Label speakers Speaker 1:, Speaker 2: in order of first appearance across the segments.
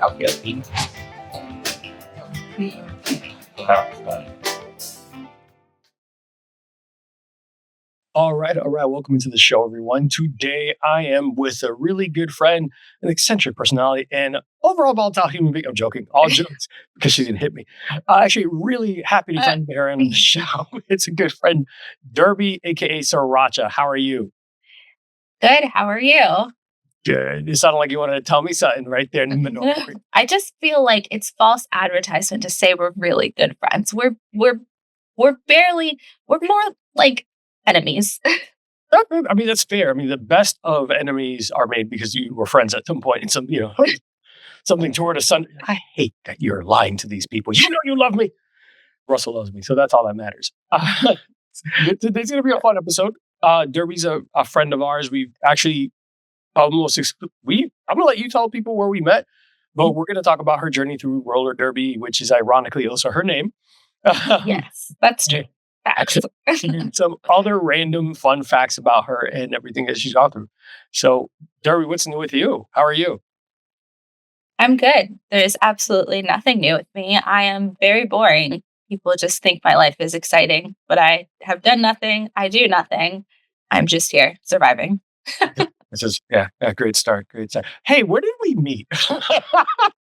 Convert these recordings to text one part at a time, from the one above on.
Speaker 1: calculating.
Speaker 2: All right. Welcome into the show, everyone. Today, I am with a really good friend, an eccentric personality, and overall volatile human being. I'm joking. All jokes because she didn't hit me. Actually, really happy to find her on the show. It's a good friend, Derby, a.k.a. Sriracha. How are you?
Speaker 3: Good. How are you?
Speaker 2: Good. It sounded like you wanted to tell me something right there in the middle.
Speaker 3: I just feel like it's false advertisement to say we're really good friends. We're more like enemies.
Speaker 2: I mean, that's fair. I mean, the best of enemies are made because you were friends at some point. And something toward a son. I hate that you're lying to these people. You know you love me. Russell loves me, so that's all that matters. Today's going to be a fun episode. Derby's a friend of ours. We've actually I'm going to let you tell people where we met, but we're going to talk about her journey through roller derby, which is ironically also her name.
Speaker 3: Yes, that's true.
Speaker 2: Some other random fun facts about her and everything that she's gone through. So, Derby, what's new with you? How are you?
Speaker 3: I'm good. There's absolutely nothing new with me. I am very boring. People just think my life is exciting, but I have done nothing. I do nothing. I'm just here surviving.
Speaker 2: This is great start. Hey, where did we meet?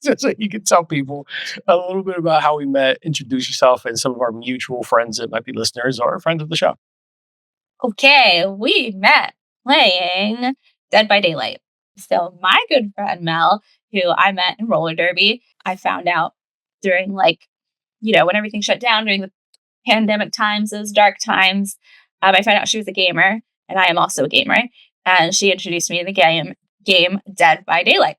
Speaker 2: Just so you can tell people a little bit about how we met, introduce yourself, and some of our mutual friends that might be listeners or friends of the show.
Speaker 3: Okay, we met playing Dead by Daylight. So my good friend Mel, who I met in roller derby, I found out during when everything shut down during the pandemic times, those dark times. I found out she was a gamer, and I am also a gamer. And she introduced me to the game Dead by Daylight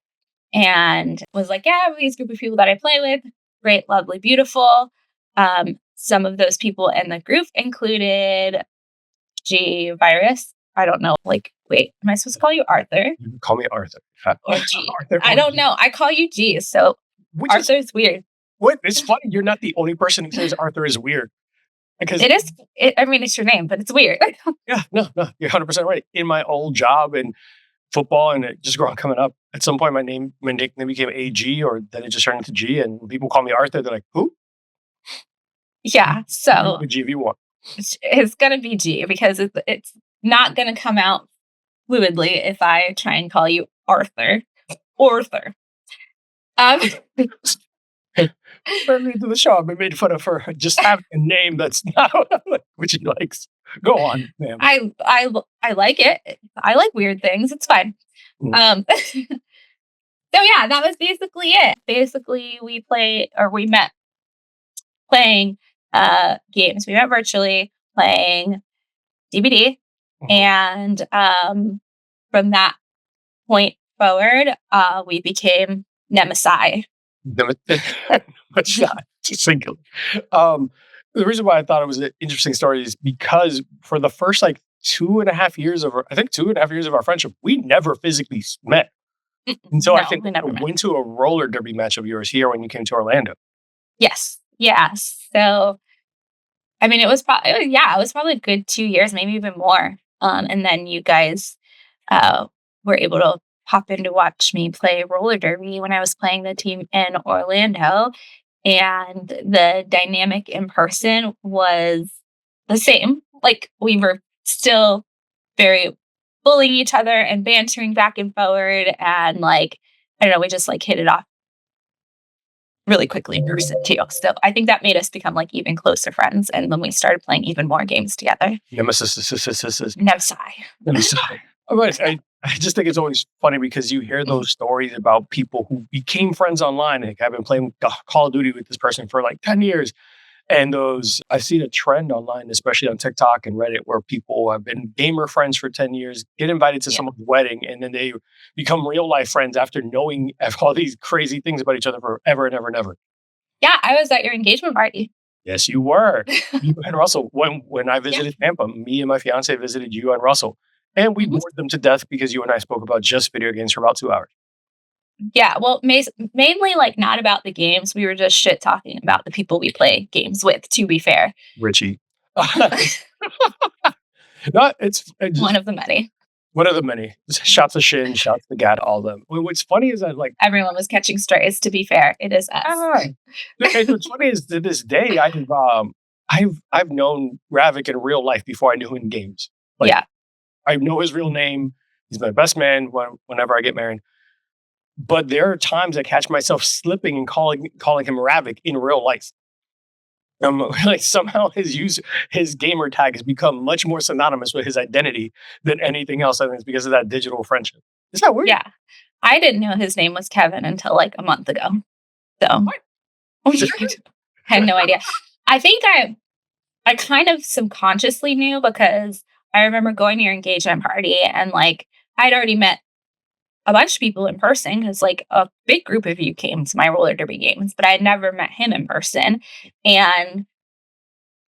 Speaker 3: and was like, yeah, I have these group of people that I play with. Great, lovely, beautiful. Some of those people in the group included G Virus. I don't know. Wait, am I supposed to call you Arthur?
Speaker 2: You can call me Arthur.
Speaker 3: Or G. I don't know. I call you G. So Arthur's weird.
Speaker 2: What? It's funny. You're not the only person who says Arthur is weird. Because
Speaker 3: it's your name, but it's weird.
Speaker 2: Yeah, no, you're 100% right. In my old job in football and it just coming up, at some point my nickname became AG, or then it just turned into G, and people call me Arthur. They're like, who?
Speaker 3: Yeah, so
Speaker 2: the G if you want.
Speaker 3: It's going to be G because it's not going to come out fluidly if I try and call you Arthur.
Speaker 2: Friendly to the show, I've been made fun of for just having a name that's not what she likes. Go on, ma'am.
Speaker 3: I like it. I like weird things. It's fine. So yeah, that was basically it. Basically, we met playing games. We met virtually playing DBD, and from that point forward, we became nemesis.
Speaker 2: What's that? Just singular. The reason why I thought it was an interesting story is because for the first 2.5 years of our friendship, we never physically met. And so I think we went to a roller derby match of yours here when you came to Orlando.
Speaker 3: Yes. Yeah. So, I mean, it was probably a good 2 years, maybe even more. And then you guys were able to pop in to watch me play roller derby when I was playing the team in Orlando. And the dynamic in person was the same. We were still very bullying each other and bantering back and forward. And I don't know, we just hit it off really quickly in person too. So I think that made us become even closer friends. And then we started playing even more games together.
Speaker 2: Nemesis. I just think it's always funny because you hear those stories about people who became friends online. I've been playing Call of Duty with this person for 10 years. And I've seen a trend online, especially on TikTok and Reddit, where people have been gamer friends for 10 years, get invited to someone's wedding, and then they become real life friends after knowing all these crazy things about each other forever and ever and ever.
Speaker 3: Yeah, I was at your engagement party.
Speaker 2: Yes, you were. You and Russell. When I visited Tampa, me and my fiance visited you and Russell. And we bored them to death because you and I spoke about just video games for about 2 hours.
Speaker 3: Yeah, well, mainly not about the games. We were just shit talking about the people we play games with, to be fair.
Speaker 2: Richie. No, it's
Speaker 3: one of the many.
Speaker 2: One of the many. Shots of Shin, shots to Gad, all of them. What's funny is that, like,
Speaker 3: Everyone was catching strays, to be fair. It is us.
Speaker 2: and what's funny is to this day, I've known Ravik in real life before I knew him in games. Like,
Speaker 3: Yeah.
Speaker 2: I know his real name. He's my best man whenever I get married. But there are times I catch myself slipping and calling him Ravik in real life. Like somehow his gamer tag has become much more synonymous with his identity than anything else. I think it's because of that digital friendship. Is that weird?
Speaker 3: Yeah. I didn't know his name was Kevin until like a month ago. So I had no idea. I think I kind of subconsciously knew because I remember going to your engagement party and like I'd already met a bunch of people in person because like a big group of you came to my roller derby games, but I had never met him in person. And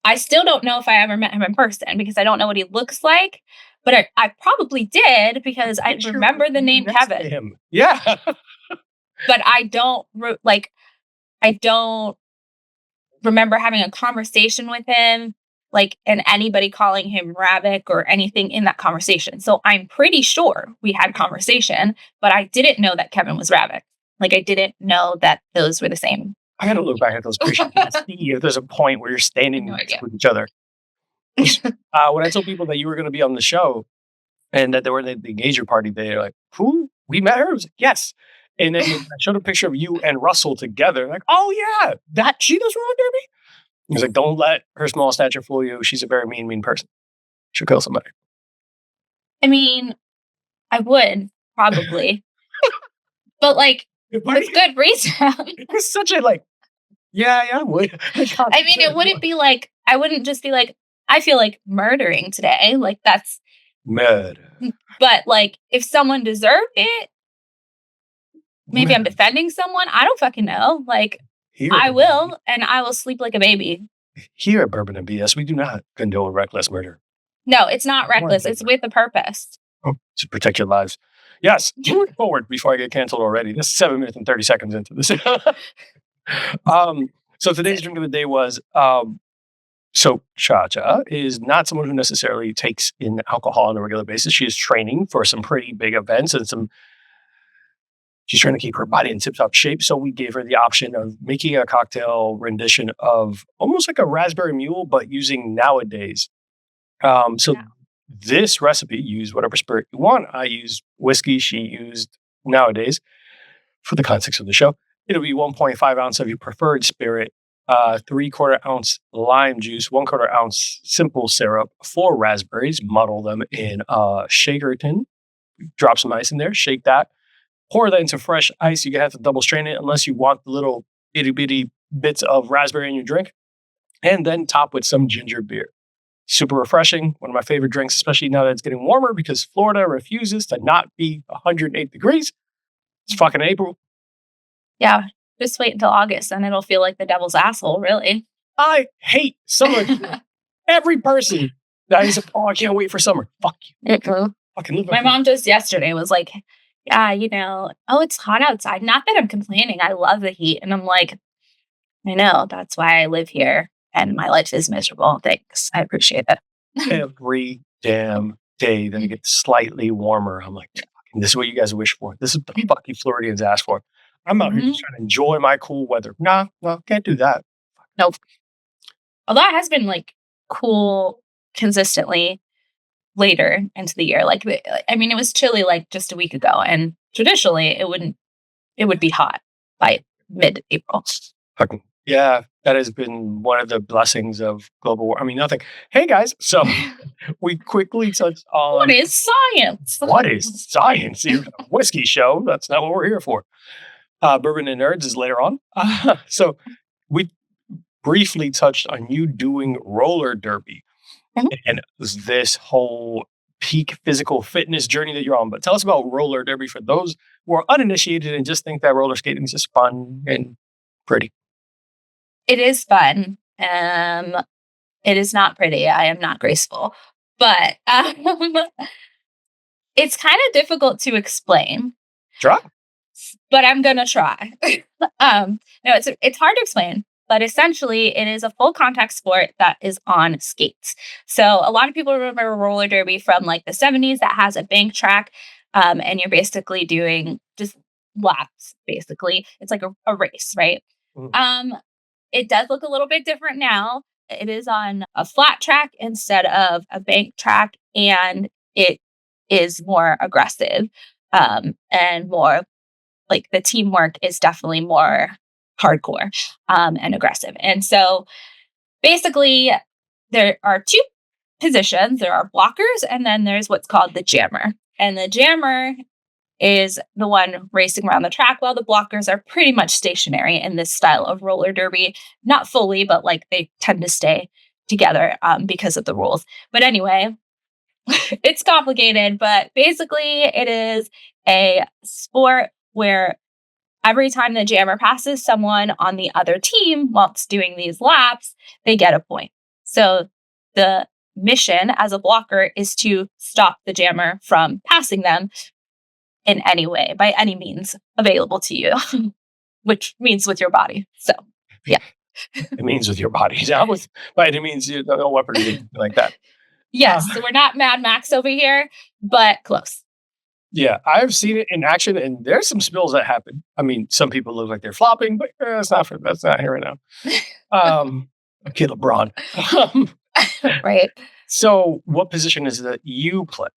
Speaker 3: I still don't know if I ever met him in person because I don't know what he looks like, but I probably did because I remember the name Kevin.
Speaker 2: Yeah.
Speaker 3: But I don't remember having a conversation with him, like, and anybody calling him Ravik or anything in that conversation. So I'm pretty sure we had conversation, but I didn't know that Kevin was Ravik. Like, I didn't know that those were the same.
Speaker 2: I got to look back at those pictures and see if there's a point where you're standing with each other. When I told people that you were going to be on the show and that they were at the engagement party, they're like, "Who? We met her?" I was like, "Yes." And then I showed a picture of you and Russell together. Like, "Oh yeah, that she does roller derby." He's like, "Don't let her small stature fool you. She's a very mean person. She'll kill somebody."
Speaker 3: I mean, I would probably, but like with good reason.
Speaker 2: It's such a like, yeah, I would.
Speaker 3: I mean, it wouldn't be like I wouldn't just be like I feel like murdering today. Like that's
Speaker 2: murder.
Speaker 3: But like if someone deserved it, maybe I'm defending someone. I don't fucking know. Like I will, and I will sleep like a baby.
Speaker 2: Here at Bourbon and BS, we do not condone reckless murder.
Speaker 3: No, it's not reckless. It's with a purpose.
Speaker 2: To protect your lives. Yes. Moving forward before I get canceled already. This is 7 minutes and 30 seconds into this. So today's drink of the day was so Cha-Cha is not someone who necessarily takes in alcohol on a regular basis. She is training for some pretty big events and she's trying to keep her body in tip-top shape. So we gave her the option of making a cocktail rendition of almost like a raspberry mule, but using nowadays. This recipe, use whatever spirit you want. I use whiskey. She used nowadays for the context of the show. It'll be 1.5 ounce of your preferred spirit, 3/4 ounce lime juice, 1/4 ounce simple syrup, 4 raspberries, muddle them in a shaker tin, drop some ice in there, shake that, pour that into fresh ice. You have to double strain it unless you want the little itty bitty bits of raspberry in your drink, and then top with some ginger beer. Super refreshing. One of my favorite drinks, especially now that it's getting warmer because Florida refuses to not be 108 degrees. It's fucking April.
Speaker 3: Yeah. Just wait until August and it'll feel like the devil's asshole, really.
Speaker 2: I hate summer. Every person that is, oh, I can't wait for summer. Fuck you. Fucking live.
Speaker 3: My mom just yesterday was like, yeah, oh, it's hot outside. Not that I'm complaining. I love the heat. And I'm like, I know. That's why I live here. And my life is miserable. Thanks. I appreciate it.
Speaker 2: Every damn day that it gets slightly warmer, I'm like, this is what you guys wish for. This is what the fuck you Floridians ask for. I'm out here just trying to enjoy my cool weather. Nah, can't do that.
Speaker 3: Nope. Although it has been like cool consistently later into the year. Like, I mean, it was chilly like just a week ago. And traditionally it would be hot by mid-April.
Speaker 2: Fucking yeah, that has been one of the blessings of global warming. I mean, nothing. Hey guys, so we quickly touched on
Speaker 3: what is science?
Speaker 2: What is science? You're a whiskey show. That's not what we're here for. Bourbon and Nerds is later on. So we briefly touched on you doing roller derby and this whole peak physical fitness journey that you're on. But tell us about roller derby for those who are uninitiated and just think that roller skating is just fun and pretty.
Speaker 3: It is fun. It is not pretty. I am not graceful, but it's kind of difficult to explain.
Speaker 2: Try.
Speaker 3: But I'm gonna try. No, it's hard to explain, but essentially it is a full contact sport that is on skates. So a lot of people remember roller derby from like the 70s that has a bank track, and you're basically doing just laps, basically. It's like a race, right?
Speaker 2: Mhm.
Speaker 3: It does look a little bit different now. It is on a flat track instead of a bank track, and it is more aggressive, and more like the teamwork is definitely more hardcore, and aggressive. And so basically, there are two positions. There are blockers, and then there's what's called the jammer. And the jammer is the one racing around the track, while the blockers are pretty much stationary in this style of roller derby. Not fully, but like they tend to stay together, because of the rules. But anyway, it's complicated, but basically it is a sport where every time the jammer passes someone on the other team whilst doing these laps, they get a point. So the mission as a blocker is to stop the jammer from passing them in any way, by any means available to you, which means with your body. So, yeah.
Speaker 2: It means with your body. Not with, by any means, no weaponry like that.
Speaker 3: Yes. So we're not Mad Max over here, but close.
Speaker 2: Yeah, I've seen it in action, and there's some spills that happen. I mean, some people look like they're flopping, but that's not here right now. Okay, LeBron.
Speaker 3: Right.
Speaker 2: So, what position is it that you play?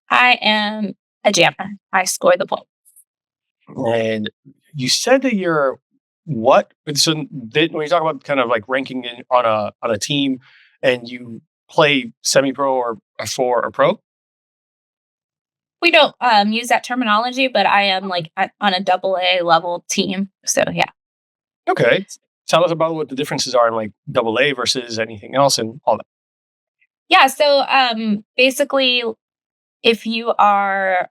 Speaker 3: I am a jammer. I score the point.
Speaker 2: And you said that you're what? So, when you talk about kind of like ranking on a team, and you play semi-pro or for a pro.
Speaker 3: We don't use that terminology, but I am like on a AA level team. So yeah.
Speaker 2: Okay. Tell us about what the differences are in like AA versus anything else and all that.
Speaker 3: Yeah. So basically, if you are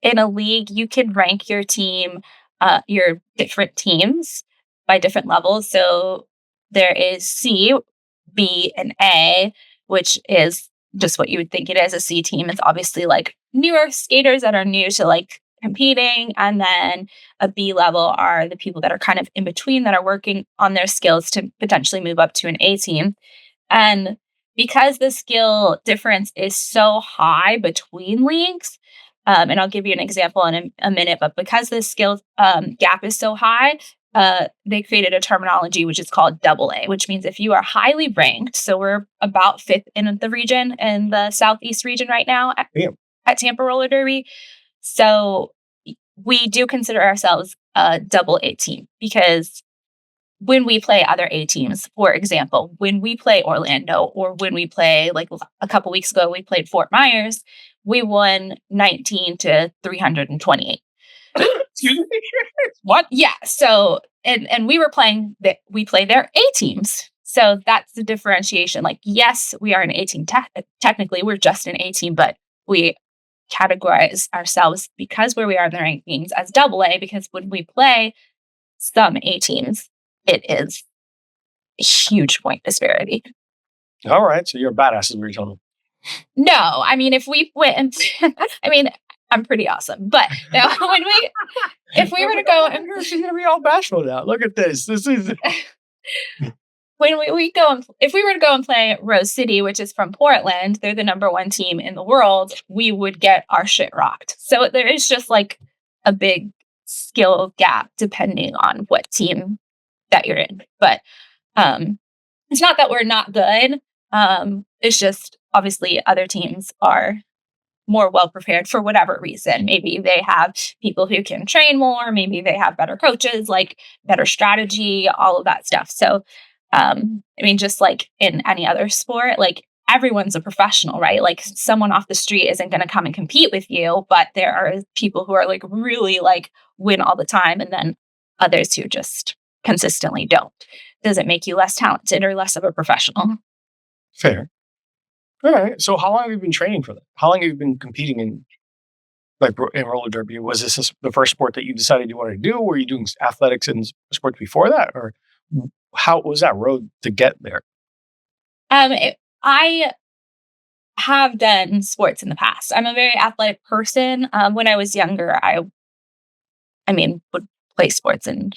Speaker 3: in a league, you can rank your team, your different teams by different levels. So there is C, B, and A, which is just what you would think it is. A C team is obviously like newer skaters that are new to like competing. And then a B level are the people that are kind of in between that are working on their skills to potentially move up to an A team. And because the skill difference is so high between leagues, and I'll give you an example in a minute, but because the skill gap is so high, they created a terminology which is called AA, which means if you are highly ranked, so we're about fifth in the region, in the Southeast region right now at Tampa Roller Derby. So we do consider ourselves a AA team because when we play other A teams, for example, when we play Orlando or when we play, like a couple weeks ago, we played Fort Myers, we won 19 to 328.
Speaker 2: Excuse me?
Speaker 3: What? Yeah. So, and we were playing that we play their A teams. So that's the differentiation. Like, yes, we are an A team. Technically, we're just an A team, but we categorize ourselves because where we are in the rankings as AA, because when we play some A teams, it is a huge point disparity.
Speaker 2: All right. So you're a badass, is what you're telling me.
Speaker 3: No, I mean, if we went, I mean, I'm pretty awesome. But no, if we were to go,
Speaker 2: she's gonna be all bashful now. Look at this. This is
Speaker 3: when we go, if we were to go and play Rose City, which is from Portland, they're the number one team in the world. We would get our shit rocked. So there is just like a big skill gap depending on what team that you're in. But it's not that we're not good. It's just obviously other teams are more well prepared for whatever reason. Maybe they have people who can train more. Maybe they have better coaches, like better strategy, all of that stuff. So, I mean, just like in any other sport, like everyone's a professional, right? Like someone off the street isn't going to come and compete with you, but there are people who are like really like win all the time. And then others who just consistently don't. Doesn't make you less talented or less of a professional.
Speaker 2: fair. All right. So how long have you been training for that? How long have you been competing in roller derby? Was this the first sport that you decided you wanted to do? Were you doing athletics and sports before that, or how was that road to get there?
Speaker 3: I have done sports in the past. I'm a very athletic person. When I was younger, I mean, would play sports in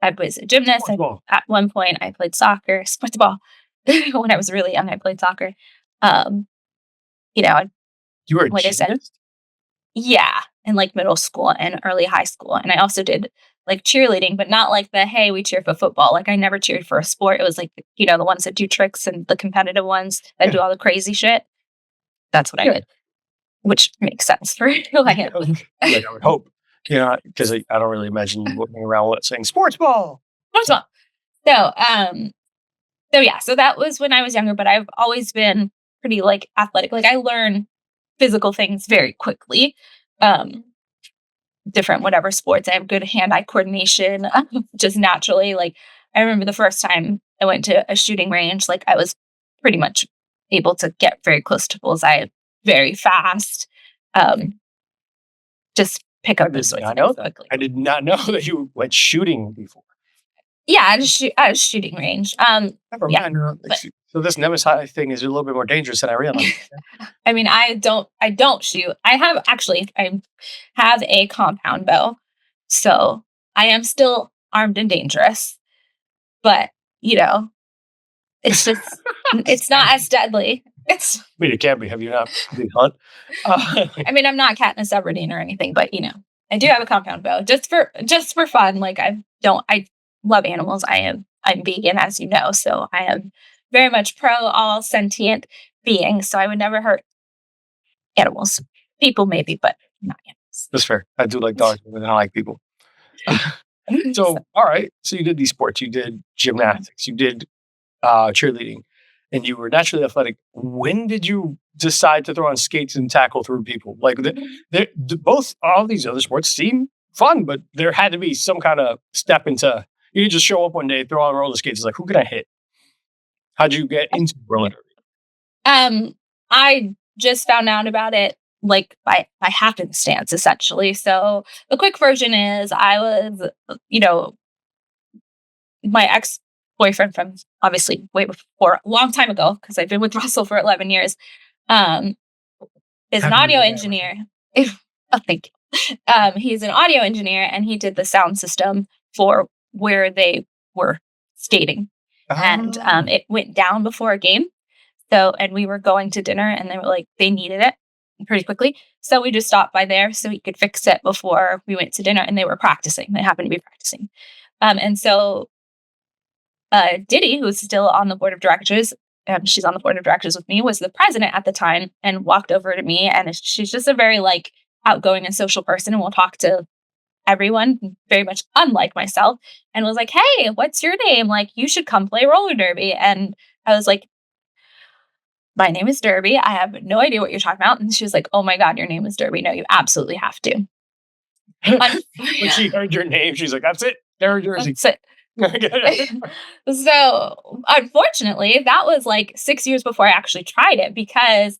Speaker 3: I was a gymnast.
Speaker 2: Sports ball.
Speaker 3: At one point, I played soccer, sports ball. When I was really young, I played soccer. You know,
Speaker 2: You were a
Speaker 3: like I said,
Speaker 2: gymnast?
Speaker 3: yeah, in like middle school and early high school. And I also did like cheerleading, but not like the, hey, we cheer for football. Like I never cheered for a sport. It was like, the ones that do tricks and the competitive ones that do all the crazy shit. That's what I did, which makes sense for who I am.
Speaker 2: Like I would hope. Because I don't really imagine you walking around saying sports ball.
Speaker 3: Sports ball. So that was when I was younger, but I've always been pretty like athletic. Like I learn physical things very quickly. Different whatever sports. I have good hand-eye coordination, just naturally. Like I remember the first time I went to a shooting range, like I was pretty much able to get very close to bullseye very fast. Just pick up this.
Speaker 2: I know that. I did not know that you went shooting before.
Speaker 3: Yeah, at a shooting range.
Speaker 2: Never mind. So this Nemesis thing is a little bit more dangerous than I realized.
Speaker 3: I mean, I don't shoot. I have a compound bow, so I am still armed and dangerous. But it's just it's not as deadly.
Speaker 2: I mean, it can be. Have you not been hunt?
Speaker 3: I mean, I'm not Katniss Everdeen or anything, but I do have a compound bow just for fun. Like I love animals. I'm vegan, as you know, so I am very much pro all sentient beings. So I would never hurt animals. People maybe, but not animals.
Speaker 2: That's fair. I do like dogs, but I don't like people. So, all right. So you did these sports. You did gymnastics. You did cheerleading, and you were naturally athletic. When did you decide to throw on skates and tackle through people? Like both all these other sports seem fun, but there had to be some kind of step into. You could just show up one day, throw on roller skates. It's like, who can I hit? How'd you get into roller derby?
Speaker 3: I just found out about it like by happenstance, essentially. So the quick version is I was, my ex-boyfriend from obviously way before, a long time ago, because I've been with Russell for 11 years, is an audio engineer. Oh, thank you. He's an audio engineer, and he did the sound system for where they were skating. And it went down before a game. So, and we were going to dinner, and they were like, they needed it pretty quickly. So we just stopped by there so he could fix it before we went to dinner, and they were practicing. They happened to be practicing. And so Diddy, who's still on the board of directors, she's on the board of directors with me, was the president at the time, and walked over to me. And she's just a very like outgoing and social person, and will talk to everyone, very much unlike myself, and was like, hey, what's your name? Like, you should come play roller derby. And I was like, my name is Derby. I have no idea what you're talking about. And she was like, oh my God, your name is Derby. No, you absolutely have to.
Speaker 2: When she heard your name, she's like, that's it. There, Jersey.
Speaker 3: That's it. So unfortunately, that was like 6 years before I actually tried it, because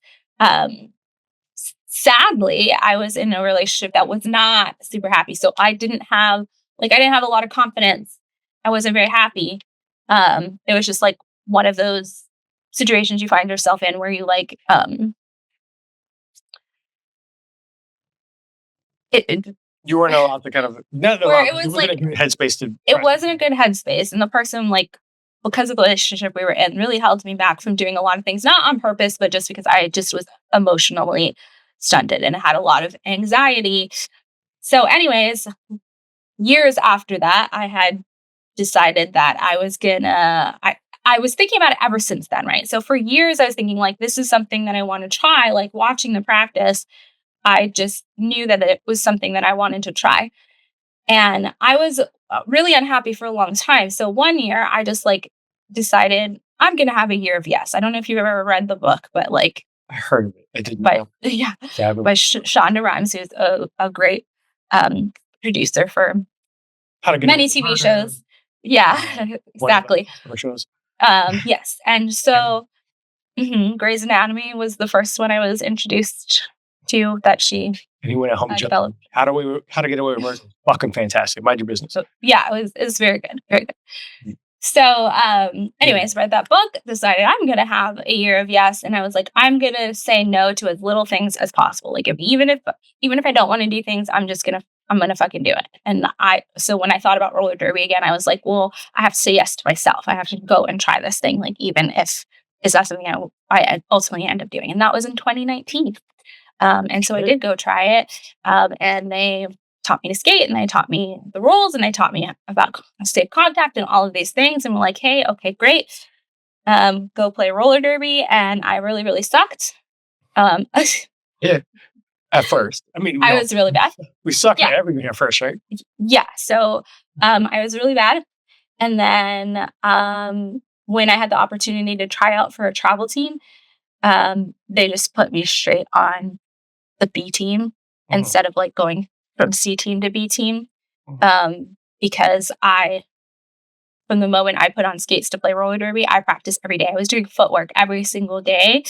Speaker 3: sadly, I was in a relationship that was not super happy. So I didn't have a lot of confidence. I wasn't very happy. It was just like one of those situations you find yourself in where you like,
Speaker 2: you weren't allowed to kind of, it was like a good headspace to.
Speaker 3: It wasn't a good headspace. And the person, like, because of the relationship we were in, really held me back from doing a lot of things, not on purpose, but just because I just was emotionally stunted and had a lot of anxiety. So anyways, years after that, I had decided that I was gonna, I was thinking about it ever since then, right? So for years, I was thinking like, this is something that I want to try, like watching the practice. I just knew that it was something that I wanted to try. And I was really unhappy for a long time. So one year I just like decided I'm going to have a year of yes. I don't know if you've ever read the book, but like
Speaker 2: I heard of it. I didn't know.
Speaker 3: Yeah. By Shonda Rhimes, who's a great producer for many TV shows. Yeah, exactly.
Speaker 2: Shows.
Speaker 3: Yes. And so Grey's Anatomy was the first one I was introduced to that she
Speaker 2: and you went at home
Speaker 3: developed.
Speaker 2: How to Get Away with Murder. Fucking fantastic. Mind your business.
Speaker 3: So, yeah, it was very good. Very good. So anyways, read that book, decided I'm going to have a year of yes. And I was like, I'm going to say no to as little things as possible. Like even if I don't want to do things, I'm just going to I'm going to fucking do it. And so when I thought about roller derby again, I was like, well, I have to say yes to myself. I have to go and try this thing, like, even if it's not something I ultimately end up doing. And that was in 2019. And so I did go try it. And they taught me to skate, and they taught me the rules, and they taught me about safe contact and all of these things. And we're like, hey, okay, great. Go play roller derby. And I really, really sucked.
Speaker 2: Yeah. At first. I mean,
Speaker 3: I was really bad.
Speaker 2: We suck at everything at first, right?
Speaker 3: Yeah. So I was really bad. And then when I had the opportunity to try out for a travel team, they just put me straight on the B team instead of like going from C team to B team. Because from the moment I put on skates to play roller derby, I practiced every day. I was doing footwork every single day.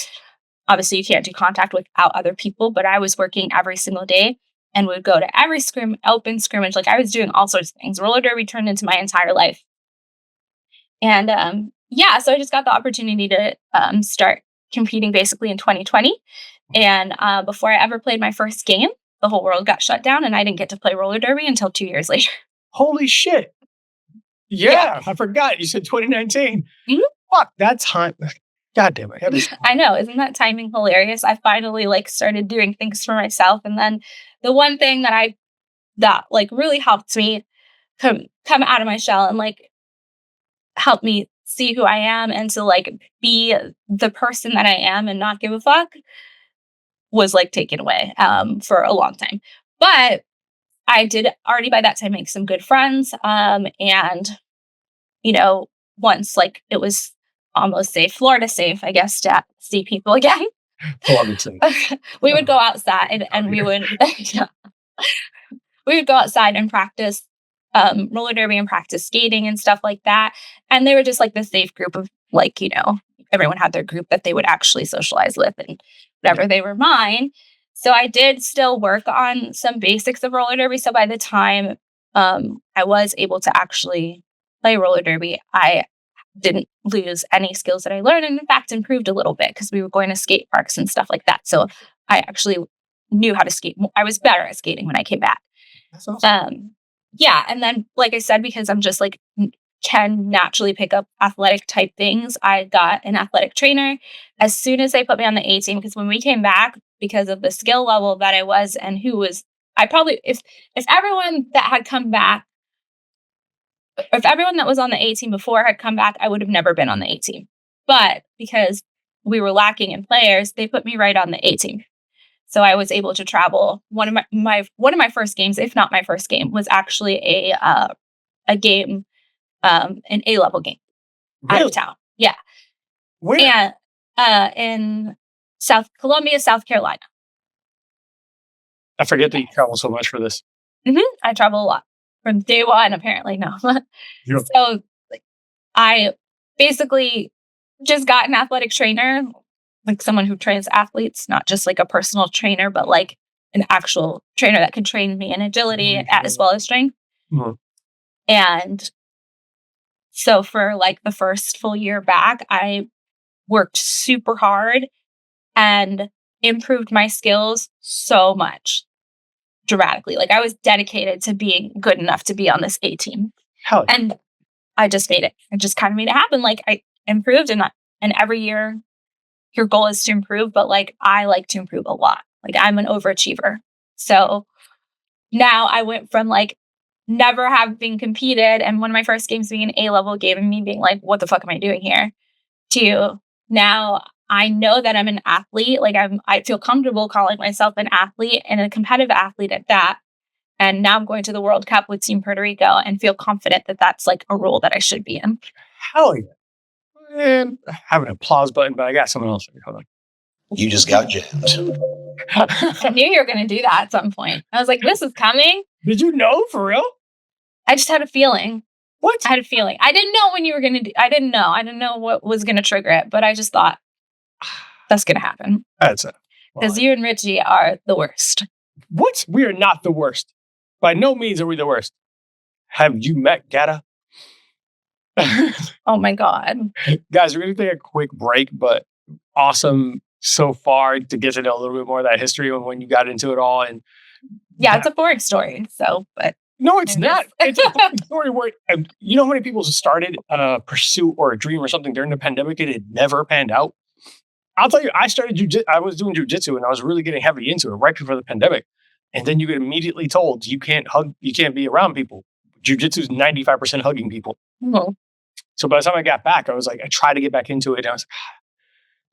Speaker 3: Obviously, you can't do contact without other people, but I was working every single day and would go to every open scrimmage. Like, I was doing all sorts of things. Roller derby turned into my entire life. And so I just got the opportunity to start competing basically in 2020. And before I ever played my first game, the whole world got shut down, and I didn't get to play roller derby until 2 years later.
Speaker 2: Holy shit. Yeah. I forgot. You said 2019. Mm-hmm. Fuck, that time. God damn it.
Speaker 3: I know. Isn't that timing hilarious? I finally like started doing things for myself. And then the one thing that like really helped me come out of my shell and like help me see who I am and to like be the person that I am and not give a fuck was like taken away for a long time. But I did already by that time make some good friends. And, once like it was almost safe, Florida safe, I guess, to see people again. We would go outside and we would go outside and practice roller derby and practice skating and stuff like that. And they were just like the safe group of like, everyone had their group that they would actually socialize with and whatever. They were mine. So I did still work on some basics of roller derby. So by the time I was able to actually play roller derby, I didn't lose any skills that I learned, and in fact improved a little bit because we were going to skate parks and stuff like that. So I actually knew how to skate. I was better at skating when I came back.
Speaker 2: That's awesome.
Speaker 3: And then like I said, because I'm just like can naturally pick up athletic type things, I got an athletic trainer as soon as they put me on the A team, because when we came back, because of the skill level that I was and who was, I probably, if everyone that had come back, if everyone that was on the A team before had come back, I would have never been on the A team. But because we were lacking in players, they put me right on the A team. So I was able to travel. One of my first games, if not my first game, was actually a game, an A-level game out of town. Yeah.
Speaker 2: Where?
Speaker 3: And in Columbia, South Carolina.
Speaker 2: I forget that you travel so much for this.
Speaker 3: Mm-hmm. I travel a lot. From day one, apparently, no.
Speaker 2: Yep.
Speaker 3: So I basically just got an athletic trainer, like someone who trains athletes, not just like a personal trainer, but like an actual trainer that can train me in agility as well as strength. Mm-hmm. And so for like the first full year back, I worked super hard and improved my skills so much. Dramatically. Like I was dedicated to being good enough to be on this A team. And I just made it. I just kind of made it happen. Like I improved and every year your goal is to improve, but like I like to improve a lot. Like I'm an overachiever. So now I went from like never having competed and one of my first games being an A-level game and me being like, what the fuck am I doing here? To now I know that I'm an athlete. Like I feel comfortable calling myself an athlete and a competitive athlete at that. And now I'm going to the World Cup with Team Puerto Rico and feel confident that that's like a role that I should be in.
Speaker 2: Hell yeah. And I have an applause button, but I got something else. Hold on.
Speaker 1: You just got jammed.
Speaker 3: I knew you were going to do that at some point. I was like, this is coming.
Speaker 2: Did you know for real?
Speaker 3: I just had a feeling.
Speaker 2: What?
Speaker 3: I had a feeling. I didn't know when you were going to do. I didn't know what was going to trigger it, but I just thought that's going to happen.
Speaker 2: That's it.
Speaker 3: Because you and Richie are the worst.
Speaker 2: What? We are not the worst. By no means are we the worst. Have you met Gata?
Speaker 3: Oh my God.
Speaker 2: Guys, we're going to take a quick break, but awesome so far to get to know a little bit more of that history of when you got into it all and
Speaker 3: Yeah, it's a boring story. So, but
Speaker 2: no, it's not. It's a boring story where you know how many people started a pursuit or a dream or something during the pandemic and it never panned out. I'll tell you, I started I was doing jujitsu and I was really getting heavy into it right before the pandemic. And then you get immediately told you can't hug, you can't be around people. Jiu-jitsu is 95% hugging people.
Speaker 3: Mhm.
Speaker 2: So by the time I got back, I was like, I tried to get back into it. And I was like,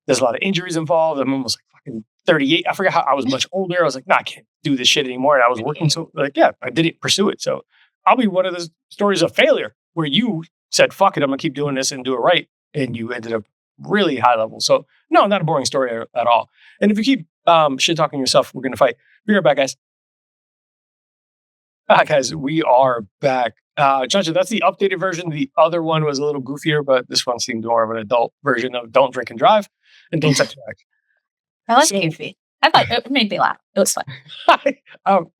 Speaker 2: there's a lot of injuries involved. I'm almost like fucking 38. I forgot how I was much older. I was like, nah, I can't do this shit anymore. And I was working. So like, yeah, I didn't pursue it. So I'll be one of those stories of failure where you said, fuck it, I'm going to keep doing this and do it right. And you ended up really high level. So no, not a boring story at all. And if you keep shit talking yourself, we're going to fight. Be right back, guys. Guys, we are back. Chacha, that's the updated version. The other one was a little goofier, but this one seemed more of an adult version of Don't Drink and Drive and Don't Sex Drive.
Speaker 3: I like goofy. I thought it made me laugh. It was fun.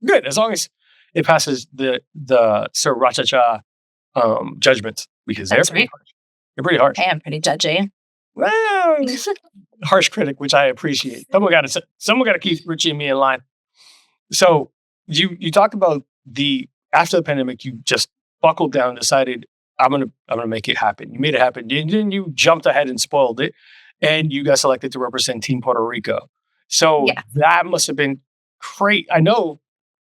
Speaker 2: Good, as long as it passes the Sriracha judgments, because they're pretty harsh. They're pretty harsh.
Speaker 3: I am pretty judgy.
Speaker 2: Well, harsh critic, which I appreciate. Someone got to keep Richie and me in line. So you talk about after the pandemic, you just buckled down and decided, I'm gonna make it happen. You made it happen. Then you jumped ahead and spoiled it, and you got selected to represent Team Puerto Rico. So that must have been great. I know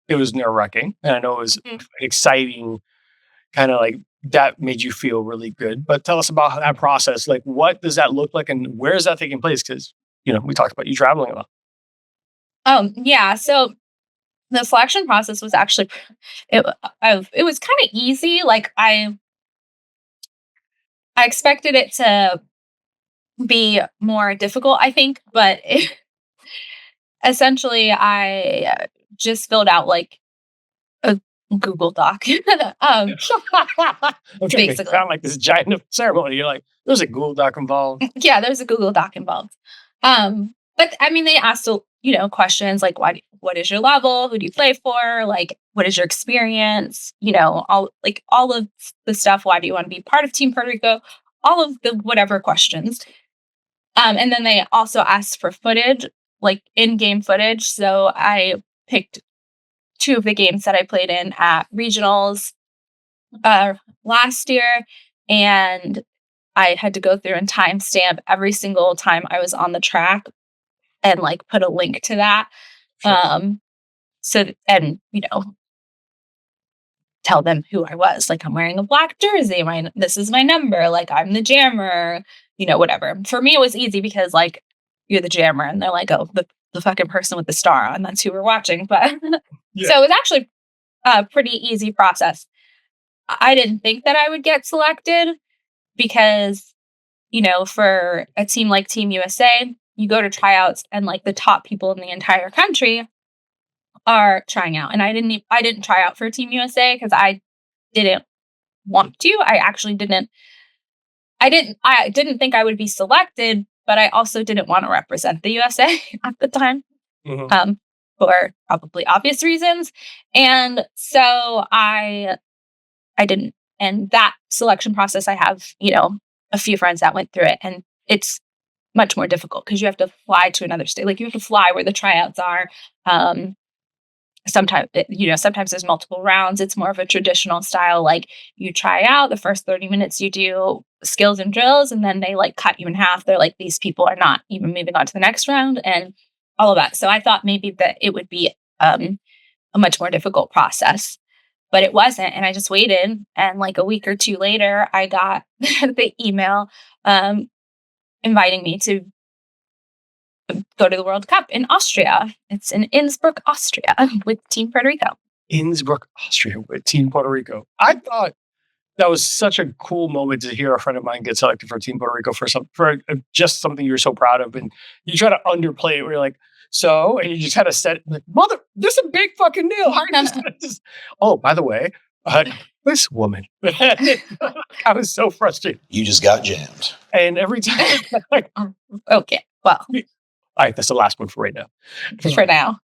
Speaker 2: it was nerve-wracking, and I know it was exciting, kind of like that made you feel really good. But tell us about that process. Like, what does that look like, and where is that taking place? Because we talked about you traveling a lot.
Speaker 3: Yeah. So the selection process was actually it was kind of easy. Like I expected it to be more difficult, I think, but essentially I just filled out like a Google Doc.
Speaker 2: I'm trying to make it sound like this giant ceremony. You're like, there's a Google Doc involved.
Speaker 3: Yeah, there's a Google Doc involved. But I mean, they asked questions like, what is your level? Who do you play for? Like, what is your experience? All of the stuff. Why do you want to be part of Team Puerto Rico? All of the whatever questions. And then they also asked for footage, like in-game footage. So I picked 2 of the games that I played in at regionals last year, and I had to go through and timestamp every single time I was on the track and like put a link to that. Sure. Tell them who I was. Like, I'm wearing a black jersey. This is my number. Like, I'm the jammer, whatever. For me, it was easy because like, you're the jammer, and they're like, oh, the fucking person with the star on. That's who we're watching. But So it was actually a pretty easy process. I didn't think that I would get selected because, for a team like Team USA, you go to tryouts and like the top people in the entire country are trying out. And I didn't try out for Team USA because I didn't want to. I didn't think I would be selected, but I also didn't want to represent the USA at the time. Mm-hmm. For probably obvious reasons. And so I didn't. And that selection process, I have, a few friends that went through it, and it's much more difficult because you have to fly to another state. Like, you have to fly where the tryouts are. Sometimes there's multiple rounds. It's more of a traditional style. Like, you try out the first 30 minutes, you do skills and drills, and then they like cut you in half. They're like, these people are not even moving on to the next round, and all of that. So I thought maybe that it would be a much more difficult process, but it wasn't. And I just waited. And like a week or 2 later, I got the email inviting me to go to the World Cup in Austria. It's in Innsbruck, Austria, with Team Puerto Rico.
Speaker 2: Innsbruck, Austria, with Team Puerto Rico. I thought that was such a cool moment to hear a friend of mine get selected for Team Puerto Rico for just something you're so proud of, and you try to underplay it. Where you're like, so, and you just kind of said, like, mother, this is a big fucking deal. Oh, by the way, this woman. I was so frustrated.
Speaker 1: You just got jammed.
Speaker 2: And every time,
Speaker 3: okay, well.
Speaker 2: All right, that's the last one for right now.
Speaker 3: For now.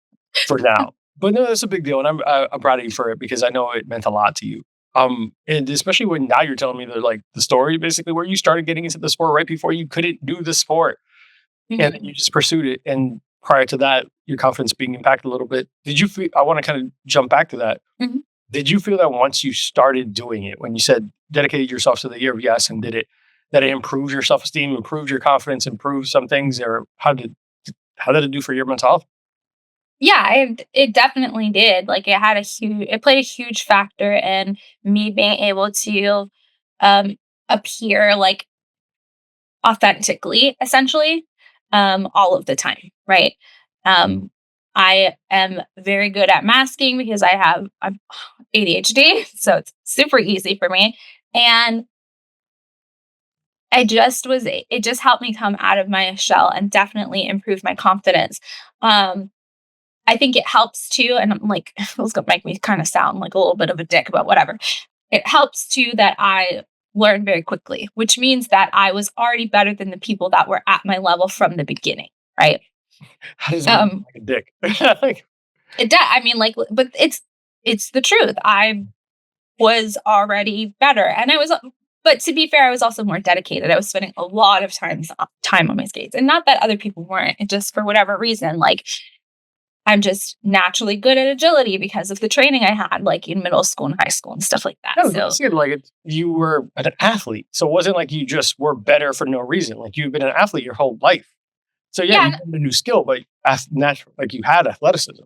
Speaker 2: For now. But no, that's a big deal. And I'm proud of you for it because I know it meant a lot to you. And especially when now you're telling me the story basically where you started getting into the sport right before you couldn't do the sport. Mm-hmm. And you just pursued it. And prior to that, your confidence being impacted a little bit. Did you feel, I want to kind of jump back to that.
Speaker 3: Mhm.
Speaker 2: Did you feel that once you started doing it, when you said dedicated yourself to the year of yes and did it, that it improved your self-esteem, improved your confidence, improved some things, or how did it do for your mental health?
Speaker 3: Yeah, it definitely did. Like it played a huge factor in me being able to appear like authentically, essentially, all of the time, right? Um, I am very good at masking because I'm ADHD, so it's super easy for me. And it just helped me come out of my shell and definitely improve my confidence. Um, I think it helps too, and I'm like, it's gonna make me kind of sound like a little bit of a dick, but whatever. It helps too that I learn very quickly, which means that I was already better than the people that were at my level from the beginning, right?
Speaker 2: How does it make you like a dick? Like,
Speaker 3: It does. I mean, like, but it's the truth. I was already better, and but to be fair, I was also more dedicated. I was spending a lot of time on my skates, and not that other people weren't. It just for whatever reason, like I'm just naturally good at agility because of the training I had, like in middle school and high school and stuff like that.
Speaker 2: I was gonna say, like you were an athlete, so it wasn't like you just were better for no reason. Like you've been an athlete your whole life. So yeah, you learned a new skill, but natural, like you had athleticism.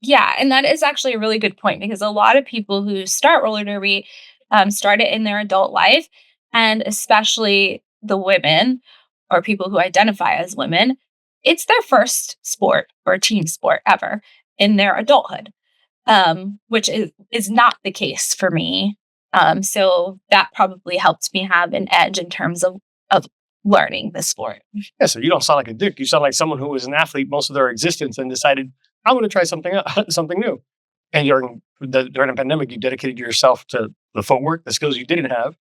Speaker 3: Yeah, and that is actually a really good point because a lot of people who start roller derby start it in their adult life, and especially the women or people who identify as women, it's their first sport or team sport ever in their adulthood, which is not the case for me. So that probably helped me have an edge in terms of learning the sport.
Speaker 2: Yeah, so you don't sound like a dick. You sound like someone who was an athlete most of their existence and decided, I'm going to try something new. And during the pandemic, you dedicated yourself to the footwork, the skills you didn't have,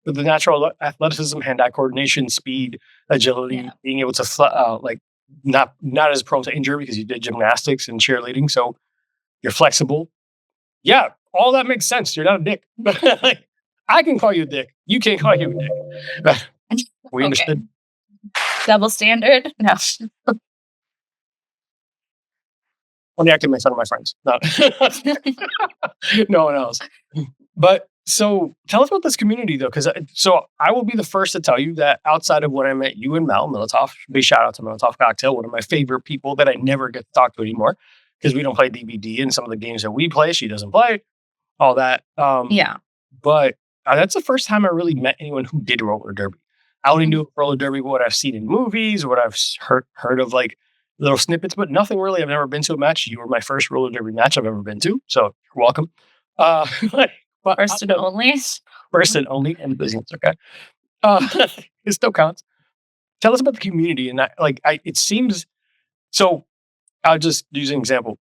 Speaker 2: with the natural athleticism, hand-eye coordination, speed, agility, being able to like not as prone to injury because you did gymnastics and cheerleading, so you're flexible. Yeah, all that makes sense. You're not a dick. Like, I can call you a dick. You can't call you a dick. We understood.
Speaker 3: Double standard? No.
Speaker 2: Only I can make fun of my friends. No, no one else. But so tell us about this community though, because so I will be the first to tell you that outside of when I met you and Mel Militoff, big shout out to Militoff Cocktail, one of my favorite people that I never get to talk to anymore because we don't play DVD and some of the games that we play, she doesn't play, all that.
Speaker 3: Yeah.
Speaker 2: But that's the first time I really met anyone who did roller derby. I only knew roller derby what I've seen in movies, what I've heard of, like little snippets, but nothing really. I've never been to a match. You were my first roller derby match I've ever been to, so you're welcome. But
Speaker 3: First and only.
Speaker 2: First and only, and business, okay. It still counts. Tell us about the community, and it seems so. I'll just use an example.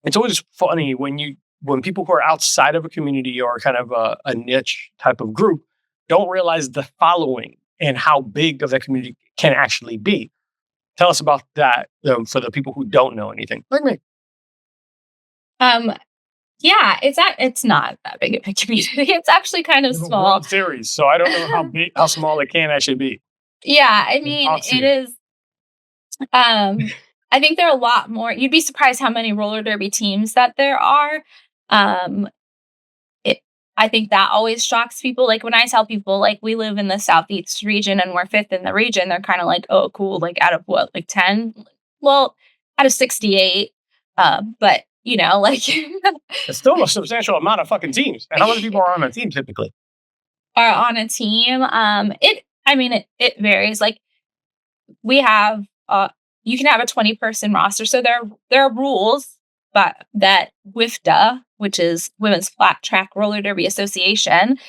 Speaker 2: It's always funny when people who are outside of a community or kind of a niche type of group don't realize the following and how big of that community can actually be. Tell us about that for the people who don't know anything, like me.
Speaker 3: Yeah, it's not that big of a community. It's actually kind of small.
Speaker 2: World Series, so I don't know how small it can actually be.
Speaker 3: Yeah, I mean, it is. I think there are a lot more. You'd be surprised how many roller derby teams that there are. I think that always shocks people. Like when I tell people, like we live in the Southeast region and we're fifth in the region, they're kind of like, "Oh, cool! Like out of what, like 10? Well, out of 68." But you know, like
Speaker 2: it's still a substantial amount of fucking teams. And how many people are on a team typically?
Speaker 3: Are on a team. It varies. Like we have, you can have a 20-person roster. So there are rules, but that WIFDA, which is Women's Flat Track Roller Derby Association,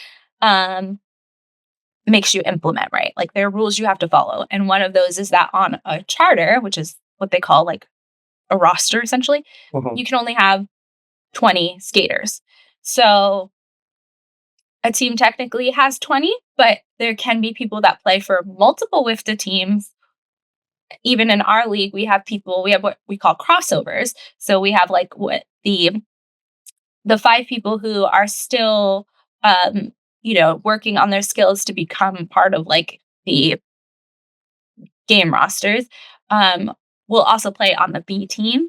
Speaker 3: makes you implement, right? Like there are rules you have to follow. And one of those is that on a charter, which is what they call like a roster, essentially, you can only have 20 skaters. So a team technically has 20, but there can be people that play for multiple WIFTA teams. Even in our league, we have what we call crossovers. So we have like what the 5 people who are still, working on their skills to become part of like the game rosters. will also play on the B team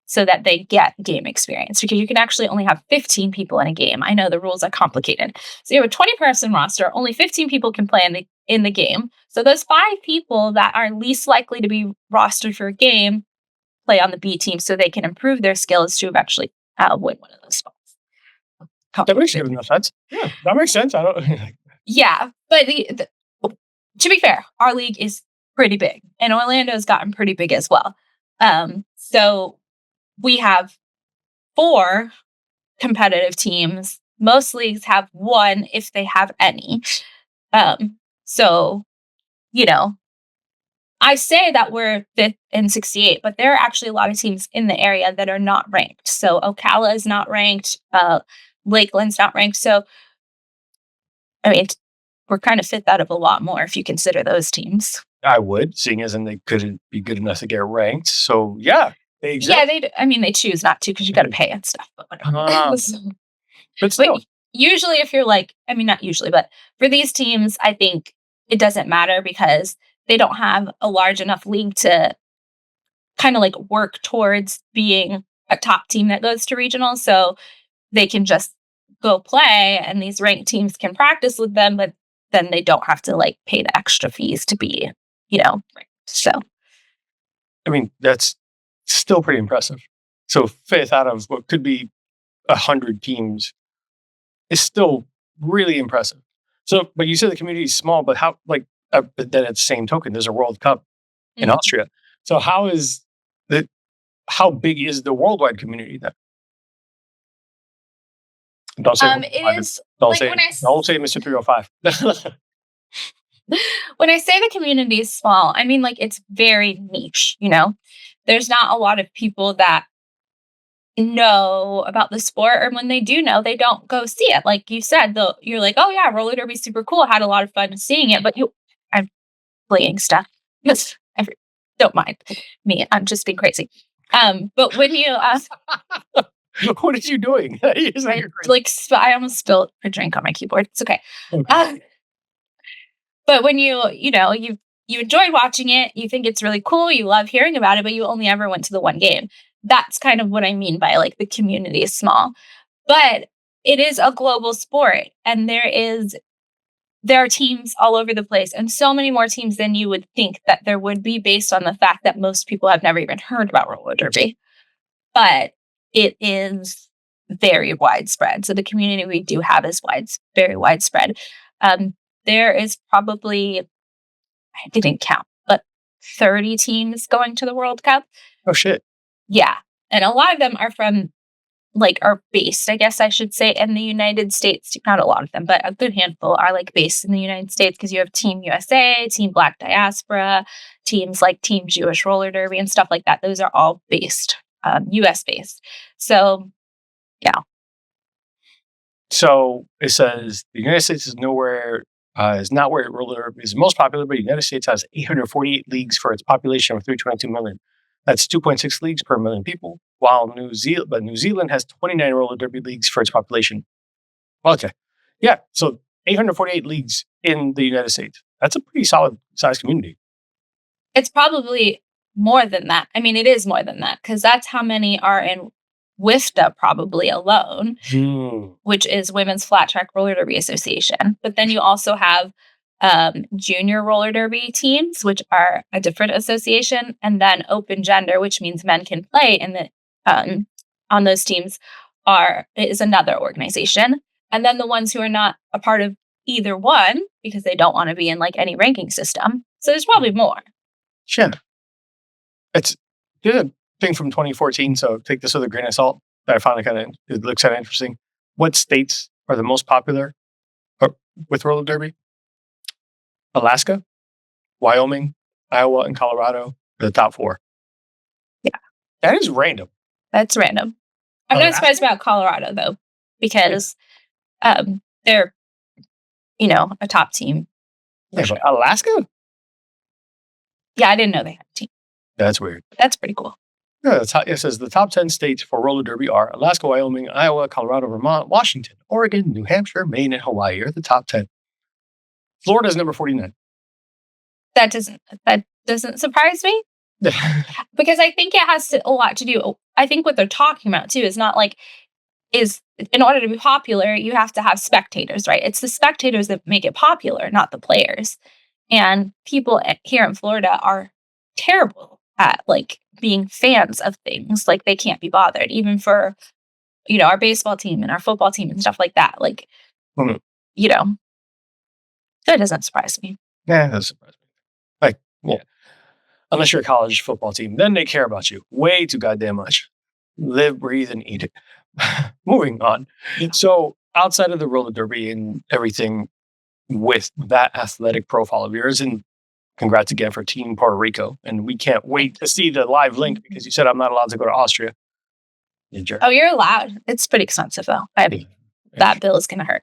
Speaker 3: so that they get game experience, because you can actually only have 15 people in a game. I know the rules are complicated. So you have a 20-person roster, only 15 people can play in the game. So those 5 people that are least likely to be rostered for a game play on the B team so they can improve their skills to eventually win one of those spots.
Speaker 2: That makes enough sense. Yeah, that makes sense. I don't.
Speaker 3: Yeah, but to be fair, our league is pretty big, and Orlando's gotten pretty big as well. So we have 4 competitive teams. Most leagues have 1 if they have any. So, I say that we're 5th in 68, but there are actually a lot of teams in the area that are not ranked. So Ocala is not ranked. Lakeland's not ranked. So, I mean, we're kind of 5th out of a lot more if you consider those teams.
Speaker 2: I would, seeing as in they couldn't be good enough to get ranked. So, yeah. They exist.
Speaker 3: Yeah, they choose not to because you got to pay and stuff. But whatever.
Speaker 2: But still.
Speaker 3: But usually if you're not usually, but for these teams, I think it doesn't matter because they don't have a large enough league to kind of work towards being a top team that goes to regional. So they can just go play and these ranked teams can practice with them, but then they don't have to pay the extra fees to be, ranked. So.
Speaker 2: I mean, that's still pretty impressive. So 5th out of what could be 100 teams is still really impressive. So, but you said the community is small, but how, but then at the same token, there's a World Cup in Austria. So how big is the worldwide community then? Don't say
Speaker 3: it is
Speaker 2: don't say Mr. 305.
Speaker 3: When I say the community is small, I mean it's very niche, There's not a lot of people that know about the sport, or when they do know, they don't go see it. Like you said, you're like, oh yeah, roller derby's super cool. I had a lot of fun seeing it, but I'm playing stuff. Don't mind me. I'm just being crazy. But when you
Speaker 2: what are you doing?
Speaker 3: I almost spilled a drink on my keyboard. It's okay. But when you enjoyed watching it, you think it's really cool, you love hearing about it, but you only ever went to the one game. That's kind of what I mean by the community is small. But it is a global sport, and there are teams all over the place, and so many more teams than you would think that there would be based on the fact that most people have never even heard about roller derby. But it is very widespread. So the community we do have is very widespread. There is probably, I didn't count, but 30 teams going to the World Cup.
Speaker 2: Oh, shit.
Speaker 3: Yeah. And a lot of them are from, are based, I guess I should say, in the United States. Not a lot of them, but a good handful are, based in the United States, because you have Team USA, Team Black Diaspora, teams like Team Jewish Roller Derby and stuff like that. Those are all based, US based. So, yeah.
Speaker 2: So it says the United States is not where roller derby is most popular, but the United States has 848 leagues for its population of 322 million. That's 2.6 leagues per million people, while New Zealand has 29 roller derby leagues for its population. Okay. Yeah. So 848 leagues in the United States. That's a pretty solid sized community.
Speaker 3: It's probably more than that. I mean, it is more than that, because that's how many are in WIFTA probably alone, which is Women's Flat Track Roller Derby Association. But then you also have junior roller derby teams, which are a different association, and then open gender, which means men can play in the on those teams, is another organization. And then the ones who are not a part of either one, because they don't want to be in any ranking system. So there's probably more.
Speaker 2: Sure. It's a thing from 2014, so take this with a grain of salt. That I found it looks kind of interesting. What states are the most popular with roller derby? Alaska, Wyoming, Iowa, and Colorado are the top 4.
Speaker 3: Yeah.
Speaker 2: That is random.
Speaker 3: That's random. I'm not surprised about Colorado, though, because they're, a top team.
Speaker 2: Yeah, but Alaska?
Speaker 3: Yeah, I didn't know they had a team.
Speaker 2: That's weird.
Speaker 3: That's pretty cool.
Speaker 2: Yeah, it says the top 10 states for roller derby are Alaska, Wyoming, Iowa, Colorado, Vermont, Washington, Oregon, New Hampshire, Maine, and Hawaii are the top 10. Florida's number 49.
Speaker 3: That doesn't surprise me. Because I think it has a lot to do. I think what they're talking about too is not like is in order to be popular, you have to have spectators, right? It's the spectators that make it popular, not the players. And people here in Florida are terrible at like being fans of things. Like they can't be bothered, even for our baseball team and our football team and stuff like that. Like,
Speaker 2: Mhm.
Speaker 3: That doesn't surprise me.
Speaker 2: Yeah, that surprised me. Like, yeah. Unless you're a college football team, then they care about you way too goddamn much. Live, breathe, and eat it. Moving on. So, outside of the roller derby and everything with that athletic profile of yours, and congrats again for Team Puerto Rico. And we can't wait to see the live link because you said I'm not allowed to go to Austria. You jerk.
Speaker 3: Oh, you're allowed. It's pretty expensive though. That bill is going to hurt.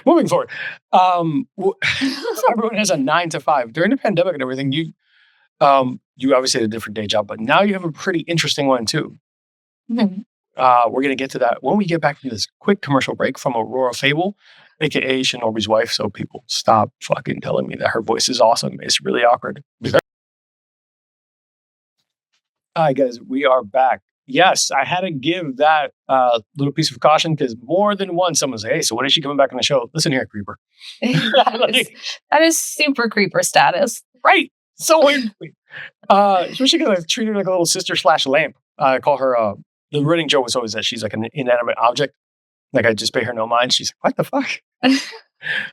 Speaker 2: Moving forward, everyone has a 9 to 5 during the pandemic and everything. You obviously had a different day job, but now you have a pretty interesting one too.
Speaker 3: Mm-hmm.
Speaker 2: We're going to get to that when we get back from this quick commercial break from Aurora Fable, aka Shinobi's wife. So people stop fucking telling me that her voice is awesome. It's really awkward. Hi guys, we are back. Yes, I had to give that little piece of caution because more than once someone say, "Hey, so when is she coming back on the show?" Listen here, creeper.
Speaker 3: That is super creeper status,
Speaker 2: right? So weird. Especially because I treat her like a little sister / lamp. I call her. The running joke was always that she's like an inanimate object. Like I just pay her no mind. She's like, "What the fuck?"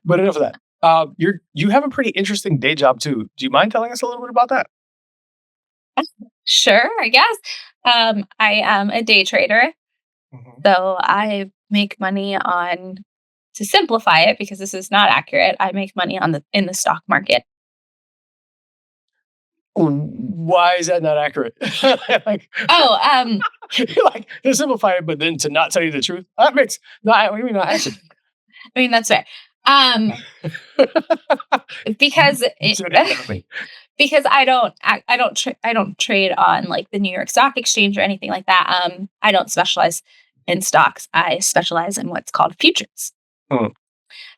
Speaker 2: But enough of that. You have a pretty interesting day job too. Do you mind telling us a little bit about that?
Speaker 3: Sure, I guess. I am a day trader. Mm-hmm. So I make money to simplify it, because this is not accurate, I make money in the stock market.
Speaker 2: Why is that not accurate? Like, like to simplify it, but then to not tell you the truth. That makes not accurate.
Speaker 3: I mean, that's fair. Because because I don't trade on like the New York Stock Exchange or anything like that. I don't specialize in stocks. I specialize in what's called futures. Mm.